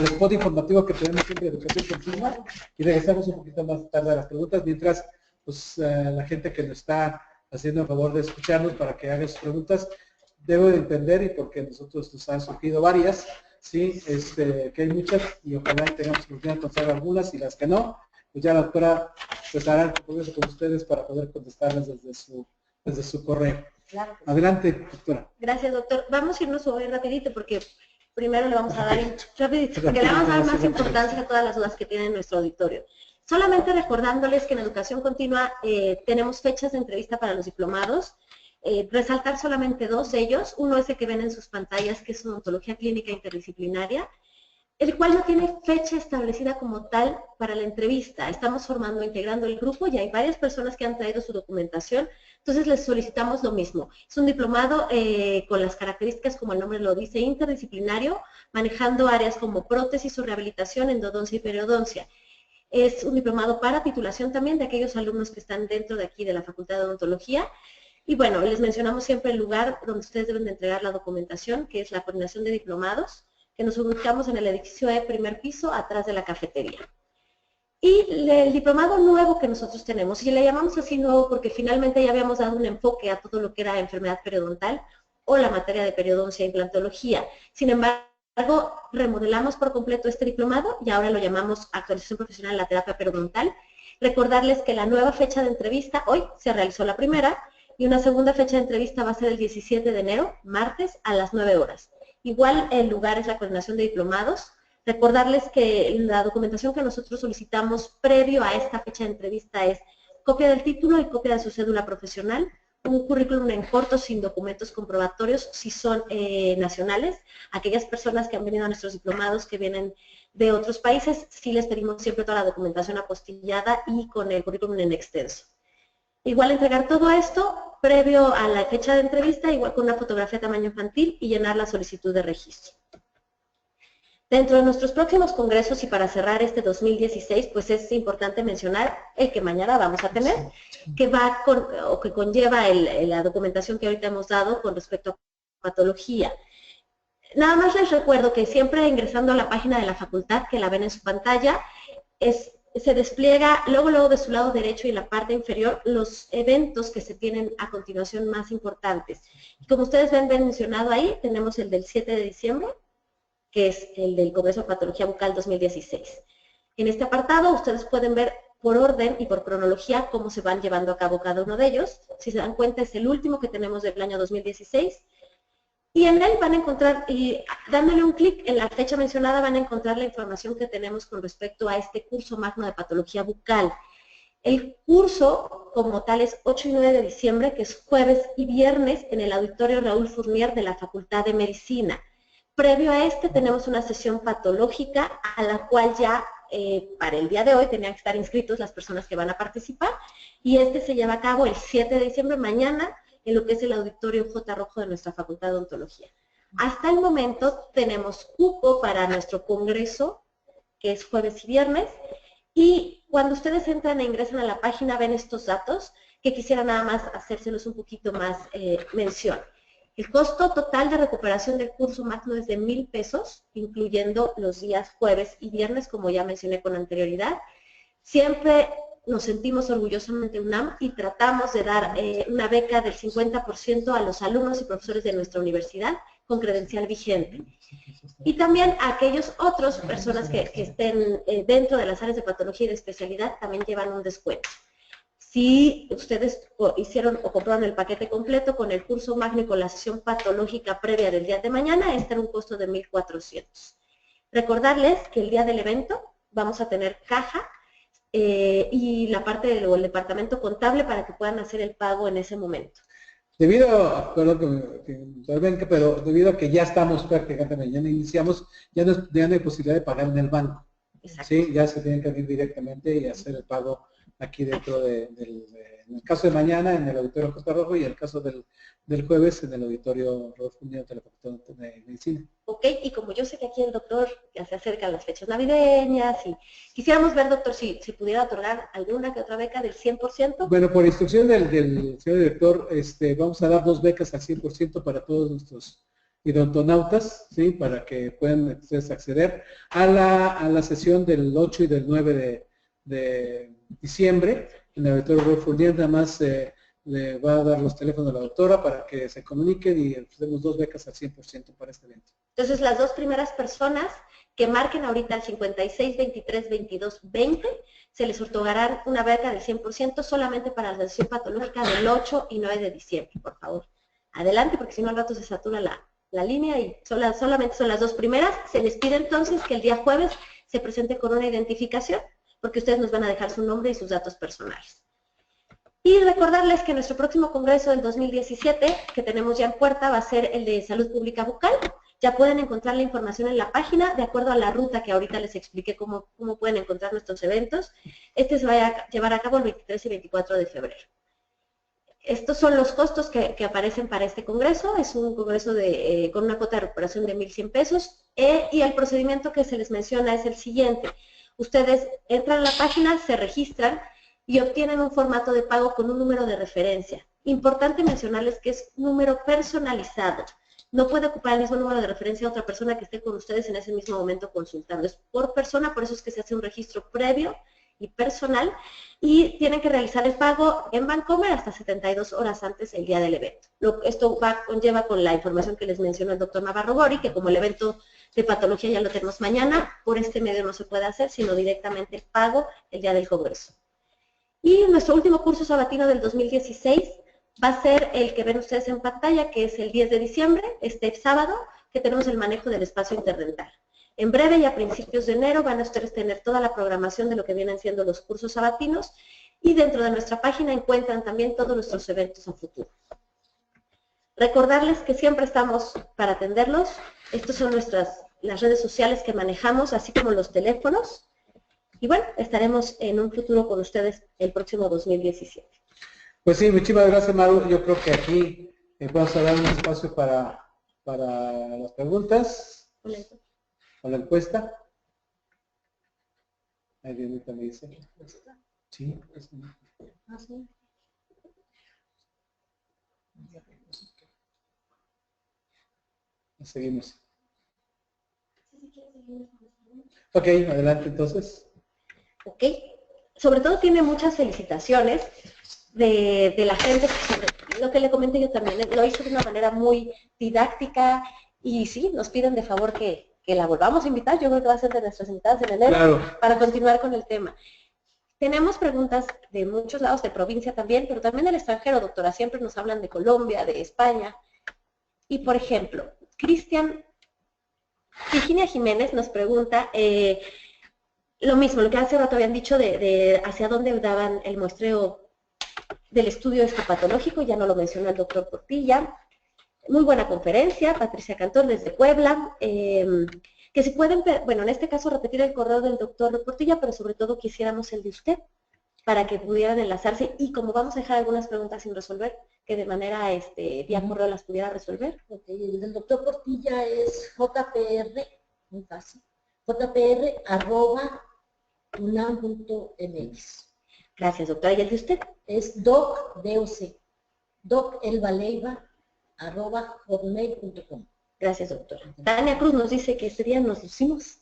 spot informativo que tenemos siempre de educación continua, y regresamos un poquito más tarde a las preguntas, mientras pues la gente que nos está haciendo el favor de escucharnos para que haga sus preguntas, debo de entender, y porque nosotros nos han surgido varias, sí, que hay muchas, y ojalá tengamos oportunidad de contestar algunas, y las que no, pues ya la doctora pues hará el compromiso con ustedes para poder contestarlas desde su correo. Claro. Adelante, doctora. Gracias, doctor. Vamos a irnos hoy rapidito porque primero le vamos a dar rapidito, porque le vamos a dar más importancia a todas las dudas que tiene nuestro auditorio. Solamente recordándoles que en educación continua tenemos fechas de entrevista para los diplomados. Resaltar solamente dos de ellos. Uno es el que ven en sus pantallas, que es odontología clínica interdisciplinaria, el cual no tiene fecha establecida como tal para la entrevista. Estamos integrando el grupo, y hay varias personas que han traído su documentación, entonces les solicitamos lo mismo. Es un diplomado con las características, como el nombre lo dice, interdisciplinario, manejando áreas como prótesis o rehabilitación, endodoncia y periodoncia. Es un diplomado para titulación también de aquellos alumnos que están dentro de aquí de la Facultad de Odontología. Y bueno, les mencionamos siempre el lugar donde ustedes deben de entregar la documentación, que es la coordinación de diplomados, que nos ubicamos en el edificio E, primer piso, atrás de la cafetería. Y el diplomado nuevo que nosotros tenemos, y le llamamos así nuevo porque finalmente ya habíamos dado un enfoque a todo lo que era enfermedad periodontal o la materia de periodoncia e implantología. Sin embargo, remodelamos por completo este diplomado y ahora lo llamamos actualización profesional en la terapia periodontal. Recordarles que la nueva fecha de entrevista, hoy se realizó la primera, y una segunda fecha de entrevista va a ser el 17 de enero, martes, a las 9 horas. Igual el lugar es la coordinación de diplomados. Recordarles que la documentación que nosotros solicitamos previo a esta fecha de entrevista es copia del título y copia de su cédula profesional, un currículum en corto sin documentos comprobatorios si son nacionales. Aquellas personas que han venido a nuestros diplomados que vienen de otros países, sí les pedimos siempre toda la documentación apostillada y con el currículum en extenso. Igual entregar todo esto previo a la fecha de entrevista, igual con una fotografía de tamaño infantil, y llenar la solicitud de registro. Dentro de nuestros próximos congresos, y para cerrar este 2016, pues es importante mencionar el que mañana vamos a tener, que va que conlleva la documentación que ahorita hemos dado con respecto a patología. Nada más les recuerdo que siempre ingresando a la página de la facultad, que la ven en su pantalla, se despliega luego de su lado derecho y en la parte inferior los eventos que se tienen a continuación más importantes. Como ustedes ven mencionado ahí, tenemos el del 7 de diciembre, que es el del Congreso de Patología Bucal 2016. En este apartado ustedes pueden ver por orden y por cronología cómo se van llevando a cabo cada uno de ellos. Si se dan cuenta, es el último que tenemos del año 2016. Y en él van a encontrar, y dándole un clic en la fecha mencionada, van a encontrar la información que tenemos con respecto a este curso magno de patología bucal. El curso como tal es 8 y 9 de diciembre, que es jueves y viernes, en el auditorio Raúl Fournier de la Facultad de Medicina. Previo a este tenemos una sesión patológica a la cual ya para el día de hoy tenían que estar inscritos las personas que van a participar, y este se lleva a cabo el 7 de diciembre, mañana, en lo que es el auditorio J. Rojo de nuestra Facultad de Odontología. Hasta el momento tenemos cupo para nuestro congreso, que es jueves y viernes, y cuando ustedes entran e ingresan a la página ven estos datos que quisiera nada más hacérselos un poquito más mención. El costo total de recuperación del curso magno es de 1,000 pesos, incluyendo los días jueves y viernes, como ya mencioné con anterioridad. Siempre nos sentimos orgullosamente UNAM y tratamos de dar una beca del 50% a los alumnos y profesores de nuestra universidad con credencial vigente. Y también a aquellos otros personas que estén dentro de las áreas de patología y de especialidad también llevan un descuento. Si ustedes hicieron o compraron el paquete completo con el curso magno y con la sesión patológica previa del día de mañana, este era un costo de 1,400. Recordarles que el día del evento vamos a tener caja y la parte del departamento contable para que puedan hacer el pago en ese momento. Debido, pero debido a que ya estamos prácticamente mañana iniciamos, ya no hay posibilidad de pagar en el banco. Exacto. Sí, ya se tienen que ir directamente y hacer el pago aquí dentro en el caso de mañana en el auditorio Costa Rojo y en el caso del jueves en el auditorio Rodolfo Unión de la Facultad de Medicina. Ok, y como yo sé que aquí el doctor ya se acercan las fechas navideñas y quisiéramos ver, doctor, si pudiera otorgar alguna que otra beca del 100%. Bueno, por instrucción del señor director, vamos a dar 2 becas al 100% para todos nuestros odontonautas, ¿sí? Para que puedan ustedes acceder a la sesión del 8 y del 9 de diciembre en el auditorio Rodolfo Unión. Nada más le va a dar los teléfonos a la doctora para que se comuniquen y tenemos 2 becas al 100% para este evento. Entonces, las dos primeras personas que marquen ahorita al 56 23 22 20, se les otorgarán una beca del 100% solamente para la sesión patológica del 8 y 9 de diciembre, por favor. Adelante, porque si no al rato se satura la línea y solamente son las dos primeras. Se les pide entonces que el día jueves se presente con una identificación, porque ustedes nos van a dejar su nombre y sus datos personales. Y recordarles que nuestro próximo congreso del 2017, que tenemos ya en puerta, va a ser el de Salud Pública Bucal. Ya pueden encontrar la información en la página, de acuerdo a la ruta que ahorita les expliqué cómo pueden encontrar nuestros eventos. Este se va a llevar a cabo el 23 y 24 de febrero. Estos son los costos que aparecen para este congreso. Es un congreso con una cuota de recuperación de 1,100 pesos. Y el procedimiento que se les menciona es el siguiente. Ustedes entran a la página, se registran y obtienen un formato de pago con un número de referencia. Importante mencionarles que es número personalizado. No puede ocupar el mismo número de referencia a otra persona que esté con ustedes en ese mismo momento consultando. Es por persona, por eso es que se hace un registro previo y personal, y tienen que realizar el pago en Bancomer hasta 72 horas antes del día del evento. Esto conlleva con la información que les mencionó el doctor Navarro Bori, que como el evento de patología ya lo tenemos mañana, por este medio no se puede hacer, sino directamente el pago el día del congreso. Y nuestro último curso sabatino del 2016 va a ser el que ven ustedes en pantalla, que es el 10 de diciembre, este sábado, que tenemos el manejo del espacio interdental. En breve y a principios de enero van a ustedes tener toda la programación de lo que vienen siendo los cursos sabatinos, y dentro de nuestra página encuentran también todos nuestros eventos a futuro. Recordarles que siempre estamos para atenderlos. Estas son las redes sociales que manejamos, así como los teléfonos. Y bueno, estaremos en un futuro con ustedes el próximo 2017. Pues sí, muchísimas gracias, Maru. Yo creo que aquí vamos a dar un espacio para las preguntas o la encuesta. Ahí viene también dice. Sí. Sí. Seguimos. Ok, adelante entonces. Ok. Sobre todo tiene muchas felicitaciones de la gente, lo que le comenté yo también, lo hizo de una manera muy didáctica y sí, nos piden de favor que la volvamos a invitar, yo creo que va a ser de nuestras invitadas en enero, Claro. para continuar con el tema. Tenemos preguntas de muchos lados, de provincia también, pero también del extranjero, doctora, siempre nos hablan de Colombia, de España. Y por ejemplo, Virginia Jiménez nos pregunta, lo mismo, lo que hace rato habían dicho de hacia dónde daban el muestreo del estudio histopatológico, ya no lo mencionó el doctor Portilla. Muy buena conferencia, Patricia Cantor desde Puebla. Que si pueden, bueno, en este caso repetir el correo del doctor Portilla, pero sobre todo quisiéramos el de usted, para que pudieran enlazarse y como vamos a dejar algunas preguntas sin resolver, que de manera vía correo las pudiera resolver. Okay. El del doctor Portilla es jpr, muy fácil, jpr@unam.mx. Gracias, doctora. ¿Y el de usted? Es docelva@hotmail.com. Gracias, doctora. Tania Cruz nos dice que este día nos lucimos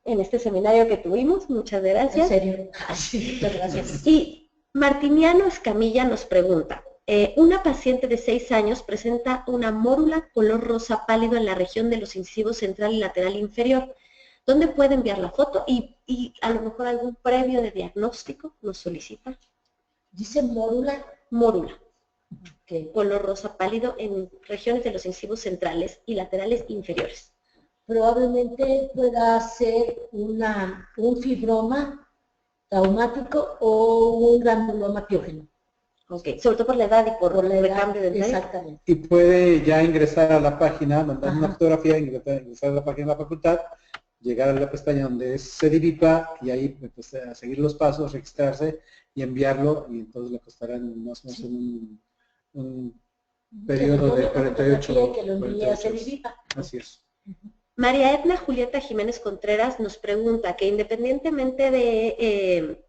en este seminario que tuvimos. Muchas gracias. ¿En serio? Sí, muchas gracias. Y Martiniano Escamilla nos pregunta, una paciente de 6 años presenta una mórula color rosa pálido en la región de los incisivos central y lateral inferior. ¿Dónde puede enviar la foto? Y a lo mejor algún previo de diagnóstico nos solicita. Dice mórula. Mórula. Okay. Color rosa pálido en regiones de los incisivos centrales y laterales inferiores. Probablemente pueda ser un fibroma traumático o un granuloma piógeno. Ok, sobre todo por la edad y por el cambio de edad. Exactamente. Y puede ya ingresar a la página, mandar una fotografía, ingresar a la página de la facultad, llegar a la pestaña donde es CEDIVIPA y ahí pues, a seguir los pasos, registrarse y enviarlo y entonces le costarán más o menos un periodo de 48 horas. Así es. María Edna Julieta Jiménez Contreras nos pregunta que independientemente de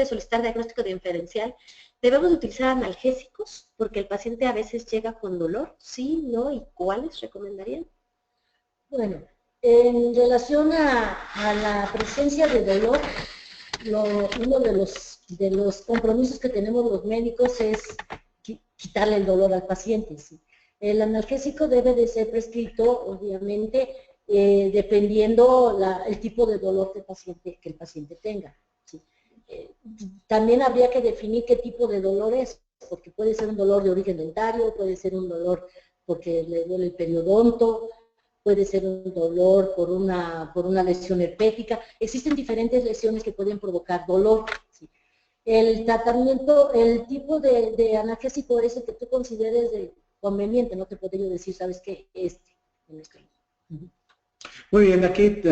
solicitar diagnóstico diferencial, ¿debemos utilizar analgésicos? Porque el paciente a veces llega con dolor, ¿sí, no? ¿Y cuáles recomendarían? Bueno, en relación a la presencia de dolor, uno de los compromisos que tenemos los médicos es quitarle el dolor al paciente, ¿sí? El analgésico debe de ser prescrito, obviamente, dependiendo el tipo de dolor que el paciente tenga, ¿sí? También habría que definir qué tipo de dolor es, porque puede ser un dolor de origen dentario, puede ser un dolor porque le duele el periodonto, puede ser un dolor por una lesión herpética. Existen diferentes lesiones que pueden provocar dolor, ¿sí? El tratamiento, el tipo de analgésico es el que tú consideres conveniente, no te puedo yo decir, ¿sabes qué? Muy bien, aquí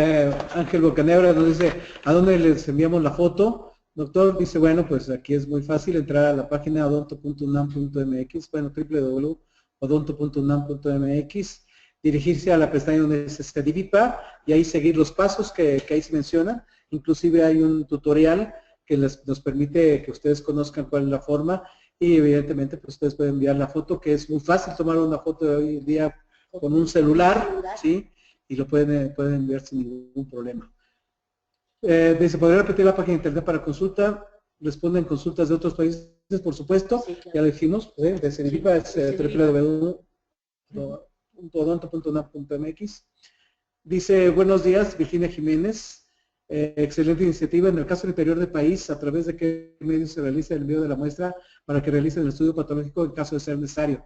Ángel Bocanegra nos dice, ¿a dónde les enviamos la foto? Doctor dice, bueno, pues aquí es muy fácil entrar a la página odonto.unam.mx, bueno, www.odonto.unam.mx, dirigirse a la pestaña donde dice CEDIVIPA y ahí seguir los pasos que ahí se mencionan. Inclusive hay un tutorial que nos permite que ustedes conozcan cuál es la forma y evidentemente pues ustedes pueden enviar la foto, que es muy fácil tomar una foto de hoy en día con un celular, ¿sí? Y lo pueden enviar sin ningún problema. Dice, ¿podría repetir la página de internet para consulta? Responden consultas de otros países, por supuesto, sí, claro. Ya lo dijimos, de CEDIVIPA es www.odonto.unam.mx. Dice, buenos días, Virginia Jiménez. Excelente iniciativa. En el caso del interior del país, ¿a través de qué medios se realiza el envío de la muestra para que realicen el estudio patológico en caso de ser necesario?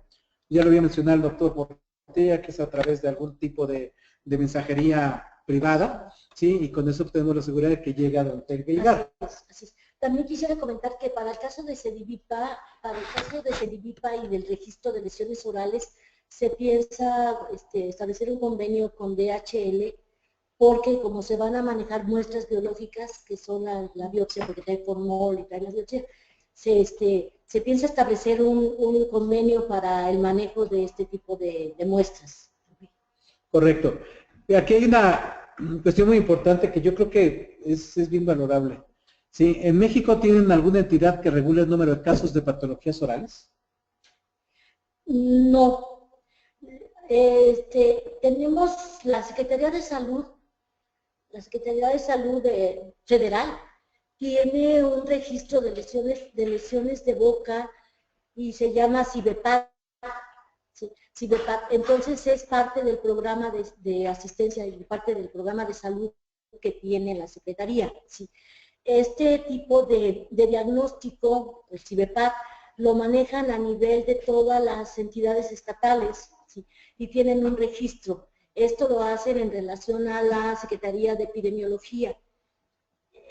Ya lo había mencionado el doctor Portilla, que es a través de algún tipo de mensajería privada, ¿sí? Y con eso obtenemos la seguridad de que llega a donde tiene que llegar. Así es. También quisiera comentar que para el caso de CEDIVIPA, y del registro de lesiones orales, se piensa establecer un convenio con DHL, porque como se van a manejar muestras biológicas, que son la biopsia, porque trae formol y trae la biopsia, se piensa establecer un convenio para el manejo de este tipo de muestras. Correcto. Aquí hay una cuestión muy importante que yo creo que es bien valorable. ¿Sí? ¿En México tienen alguna entidad que regule el número de casos de patologías orales? No. tenemos la Secretaría de Salud Federal tiene un registro de lesiones de boca y se llama CIBEPAD. Sí, CIBEPAD. Entonces es parte del programa de asistencia y parte del programa de salud que tiene la Secretaría. Sí. Este tipo de diagnóstico, el CIBEPAD, lo manejan a nivel de todas las entidades estatales, ¿sí? Y tienen un registro. Esto lo hacen en relación a la Secretaría de Epidemiología.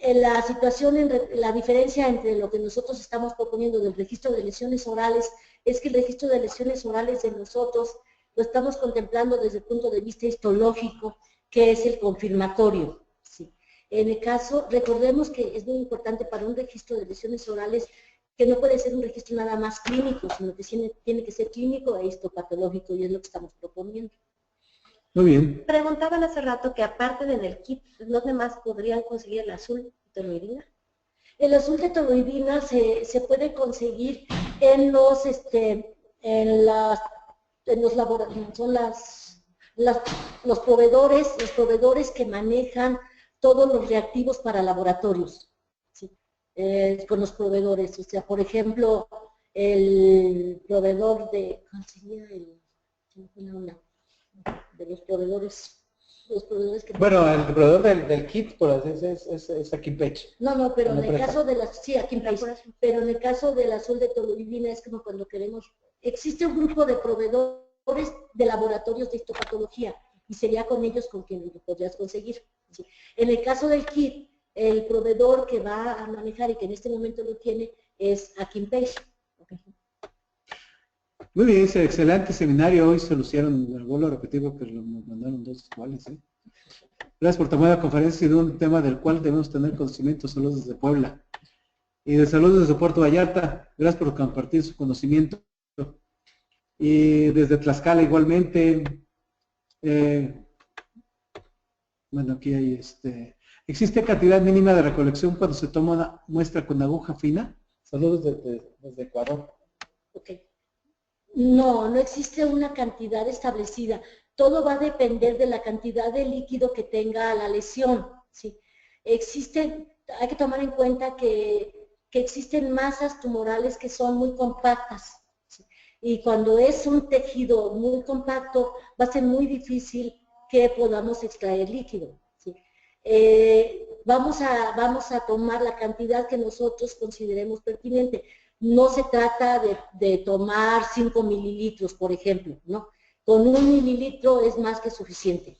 La situación, la diferencia entre lo que nosotros estamos proponiendo del registro de lesiones orales es que el registro de lesiones orales de nosotros lo estamos contemplando desde el punto de vista histológico, que es el confirmatorio. ¿Sí? En el caso, recordemos que es muy importante para un registro de lesiones orales que no puede ser un registro nada más clínico, sino que tiene que ser clínico e histopatológico, y es lo que estamos proponiendo. Muy bien. Preguntaban hace rato que aparte del kit, ¿los demás podrían conseguir el azul de toluidina? El azul de toluidina se puede conseguir en los laboratorios, son los proveedores que manejan todos los reactivos para laboratorios, ¿sí? Con los proveedores, o sea, por ejemplo, el proveedor de, ¿cómo sería de los proveedores que... Bueno, el proveedor del kit por así es Aquimpeche. No, pero en el caso de las, sí, Aquimpeche, pero en el caso del azul de toluidina es como cuando queremos, existe un grupo de proveedores de laboratorios de histopatología y sería con ellos con quien lo podrías conseguir. ¿Sí? En el caso del kit, el proveedor que va a manejar y que en este momento lo tiene es Aquimpeche. Okay. Muy bien, ese excelente seminario. Hoy se lucieron, vuelvo a repetir porque nos mandaron dos iguales. Gracias por tomar la conferencia de un tema del cual debemos tener conocimiento. Saludos desde Puebla. Y de saludos desde Puerto Vallarta. Gracias por compartir su conocimiento. Y desde Tlaxcala igualmente. Bueno, aquí hay ¿existe cantidad mínima de recolección cuando se toma una muestra con aguja fina? Saludos desde Ecuador. Ok. No existe una cantidad establecida. Todo va a depender de la cantidad de líquido que tenga la lesión. ¿Sí? Hay que tomar en cuenta que existen masas tumorales que son muy compactas. ¿Sí? Y cuando es un tejido muy compacto, va a ser muy difícil que podamos extraer líquido. ¿Sí? Vamos a tomar la cantidad que nosotros consideremos pertinente. No se trata de tomar 5 mililitros, por ejemplo, ¿no? Con 1 mililitro es más que suficiente.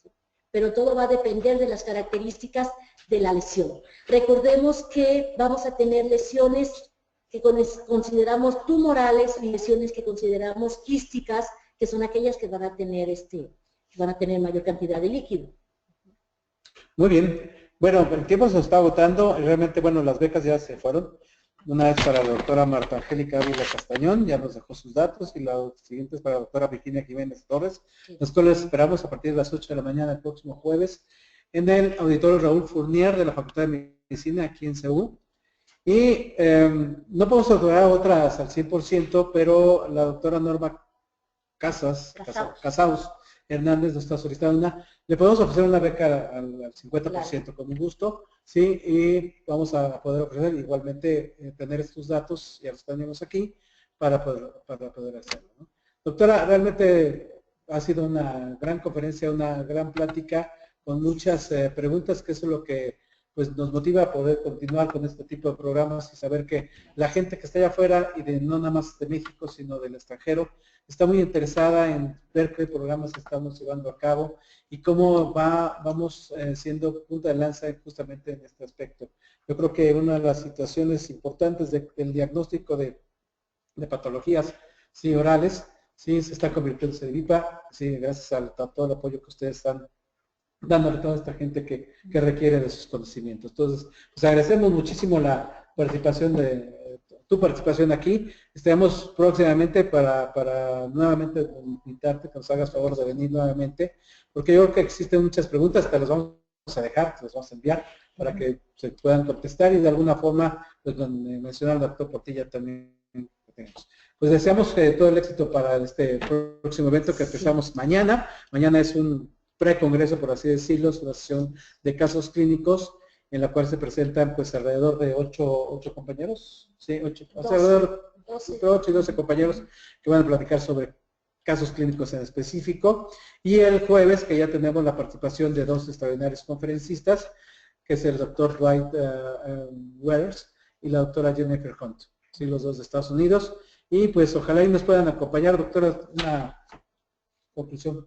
¿Sí? Pero todo va a depender de las características de la lesión. Recordemos que vamos a tener lesiones que consideramos tumorales y lesiones que consideramos quísticas, que son aquellas que van a tener mayor cantidad de líquido. Muy bien. Bueno, el tiempo se está agotando. Realmente, bueno, las becas ya se fueron. Una es para la doctora Marta Angélica Ávila Castañón, ya nos dejó sus datos, y la siguiente es para la doctora Virginia Jiménez Torres. Los cuales esperamos a partir de las 8 de la mañana el próximo jueves en el auditorio Raúl Fournier de la Facultad de Medicina aquí en CEU. Y no podemos otorgar otras al 100%, pero la doctora Norma Casaus Hernández nos está solicitando le podemos ofrecer una beca al 50%, claro, con un gusto, sí, y vamos a poder ofrecer igualmente tener estos datos, ya los tenemos aquí, para poder hacerlo, ¿no? Doctora, realmente ha sido una gran conferencia, una gran plática, con muchas preguntas, que eso es lo que pues nos motiva a poder continuar con este tipo de programas y saber que la gente que está allá afuera, y no nada más de México, sino del extranjero, está muy interesada en ver qué programas estamos llevando a cabo y cómo vamos siendo punta de lanza justamente en este aspecto. Yo creo que una de las situaciones importantes del diagnóstico de patologías, sí, orales, sí, se está convirtiendo en IPA, sí, gracias a todo el apoyo que ustedes están dándole a toda esta gente que requiere de sus conocimientos. Entonces, pues agradecemos muchísimo la participación tu participación aquí. Estaremos próximamente para nuevamente invitarte que nos hagas favor de venir nuevamente, porque yo creo que existen muchas preguntas, te las vamos a dejar, te las vamos a enviar para que se puedan contestar, y de alguna forma, pues donde mencionaba el doctor Portilla también tenemos. pues deseamos todo el éxito para este próximo evento que empezamos mañana. Mañana es un precongreso, por así decirlo, es una sesión de casos clínicos en la cual se presentan pues alrededor de 8 compañeros, sí, 8, alrededor entre 8 y 12 compañeros que van a platicar sobre casos clínicos en específico. Y el jueves, que ya tenemos la participación de 2 extraordinarios conferencistas, que es el doctor Dwight Weathers y la doctora Jennifer Hunt, ¿sí? Los dos de Estados Unidos. Y pues ojalá y nos puedan acompañar, doctora, una conclusión.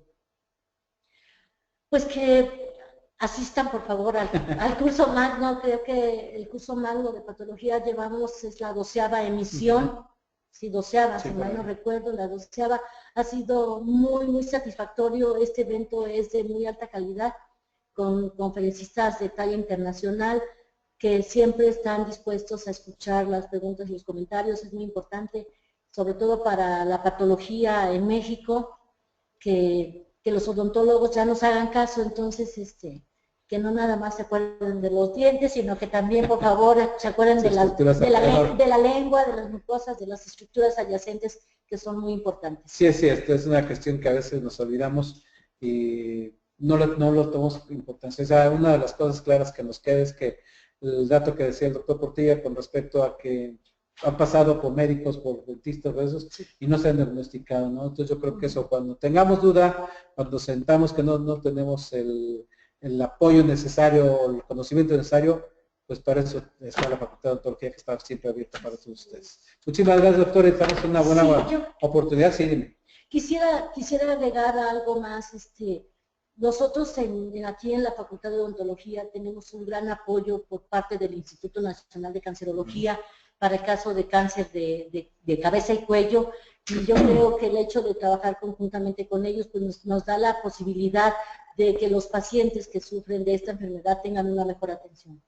Pues que asistan por favor al curso magno. Creo que el curso magno de patología llevamos, es la 12ª emisión, sí, 12ª, si mal no recuerdo, la 12ª. Ha sido muy satisfactorio. Este evento es de muy alta calidad, con conferencistas de talla internacional que siempre están dispuestos a escuchar las preguntas y los comentarios. Es muy importante, sobre todo para la patología en México, que los odontólogos ya nos hagan caso. Entonces, que no nada más se acuerden de los dientes, sino que también, por favor, se acuerden de la lengua, de las mucosas, de las estructuras adyacentes, que son muy importantes. Sí, esto es una cuestión que a veces nos olvidamos y no lo tomamos importancia. O sea, una de las cosas claras que nos queda es que el dato que decía el doctor Portilla con respecto a que han pasado por médicos, por dentistas, por esos, y no se han diagnosticado, ¿no? Entonces yo creo que eso, cuando tengamos duda, cuando sentamos que no tenemos el apoyo necesario o el conocimiento necesario, pues para eso está la Facultad de Odontología, que está siempre abierta para todos ustedes. Muchísimas gracias, doctor, estamos en una buena oportunidad. Sí, dime. Quisiera agregar algo más. Nosotros aquí en la Facultad de Odontología tenemos un gran apoyo por parte del Instituto Nacional de Cancerología para el caso de cáncer de cabeza y cuello, y yo creo que el hecho de trabajar conjuntamente con ellos pues nos da la posibilidad de que los pacientes que sufren de esta enfermedad tengan una mejor atención.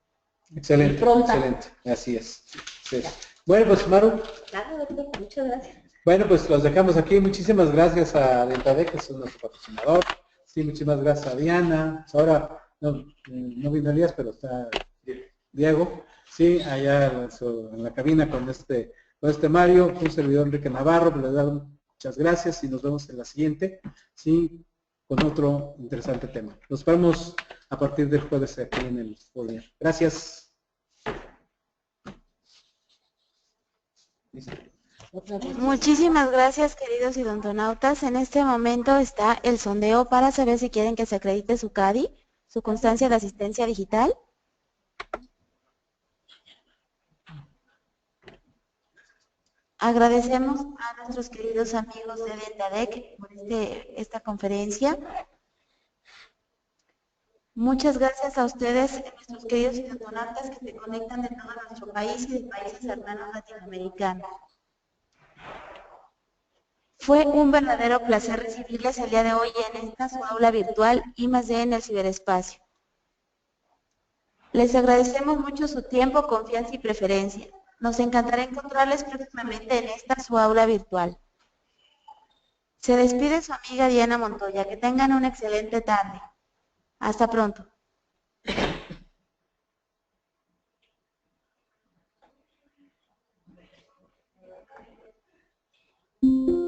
Excelente, excelente, así es. Sí. Bueno, pues Maru. Claro, doctor, muchas gracias. Bueno, pues los dejamos aquí. Muchísimas gracias a Dentadec, que es nuestro patrocinador. Sí, muchísimas gracias a Diana. Ahora no vino Elías, pero está Diego. Sí, allá en la cabina con este Mario, un servidor Enrique Navarro. Les doy muchas gracias y nos vemos en la siguiente, sí, con otro interesante tema. Nos vemos a partir del jueves aquí en el Fourier. Gracias. Muchísimas gracias, queridos odontonautas. En este momento está el sondeo para saber si quieren que se acredite su CADI, su constancia de asistencia digital. Agradecemos a nuestros queridos amigos de Dentadec por esta conferencia. Muchas gracias a ustedes, nuestros queridos odontonautas que se conectan de todo nuestro país y de países hermanos latinoamericanos. Fue un verdadero placer recibirles el día de hoy en esta su aula virtual I+D en el ciberespacio. Les agradecemos mucho su tiempo, confianza y preferencia. Nos encantará encontrarles próximamente en esta su aula virtual. Se despide su amiga Diana Montoya. Que tengan una excelente tarde. Hasta pronto.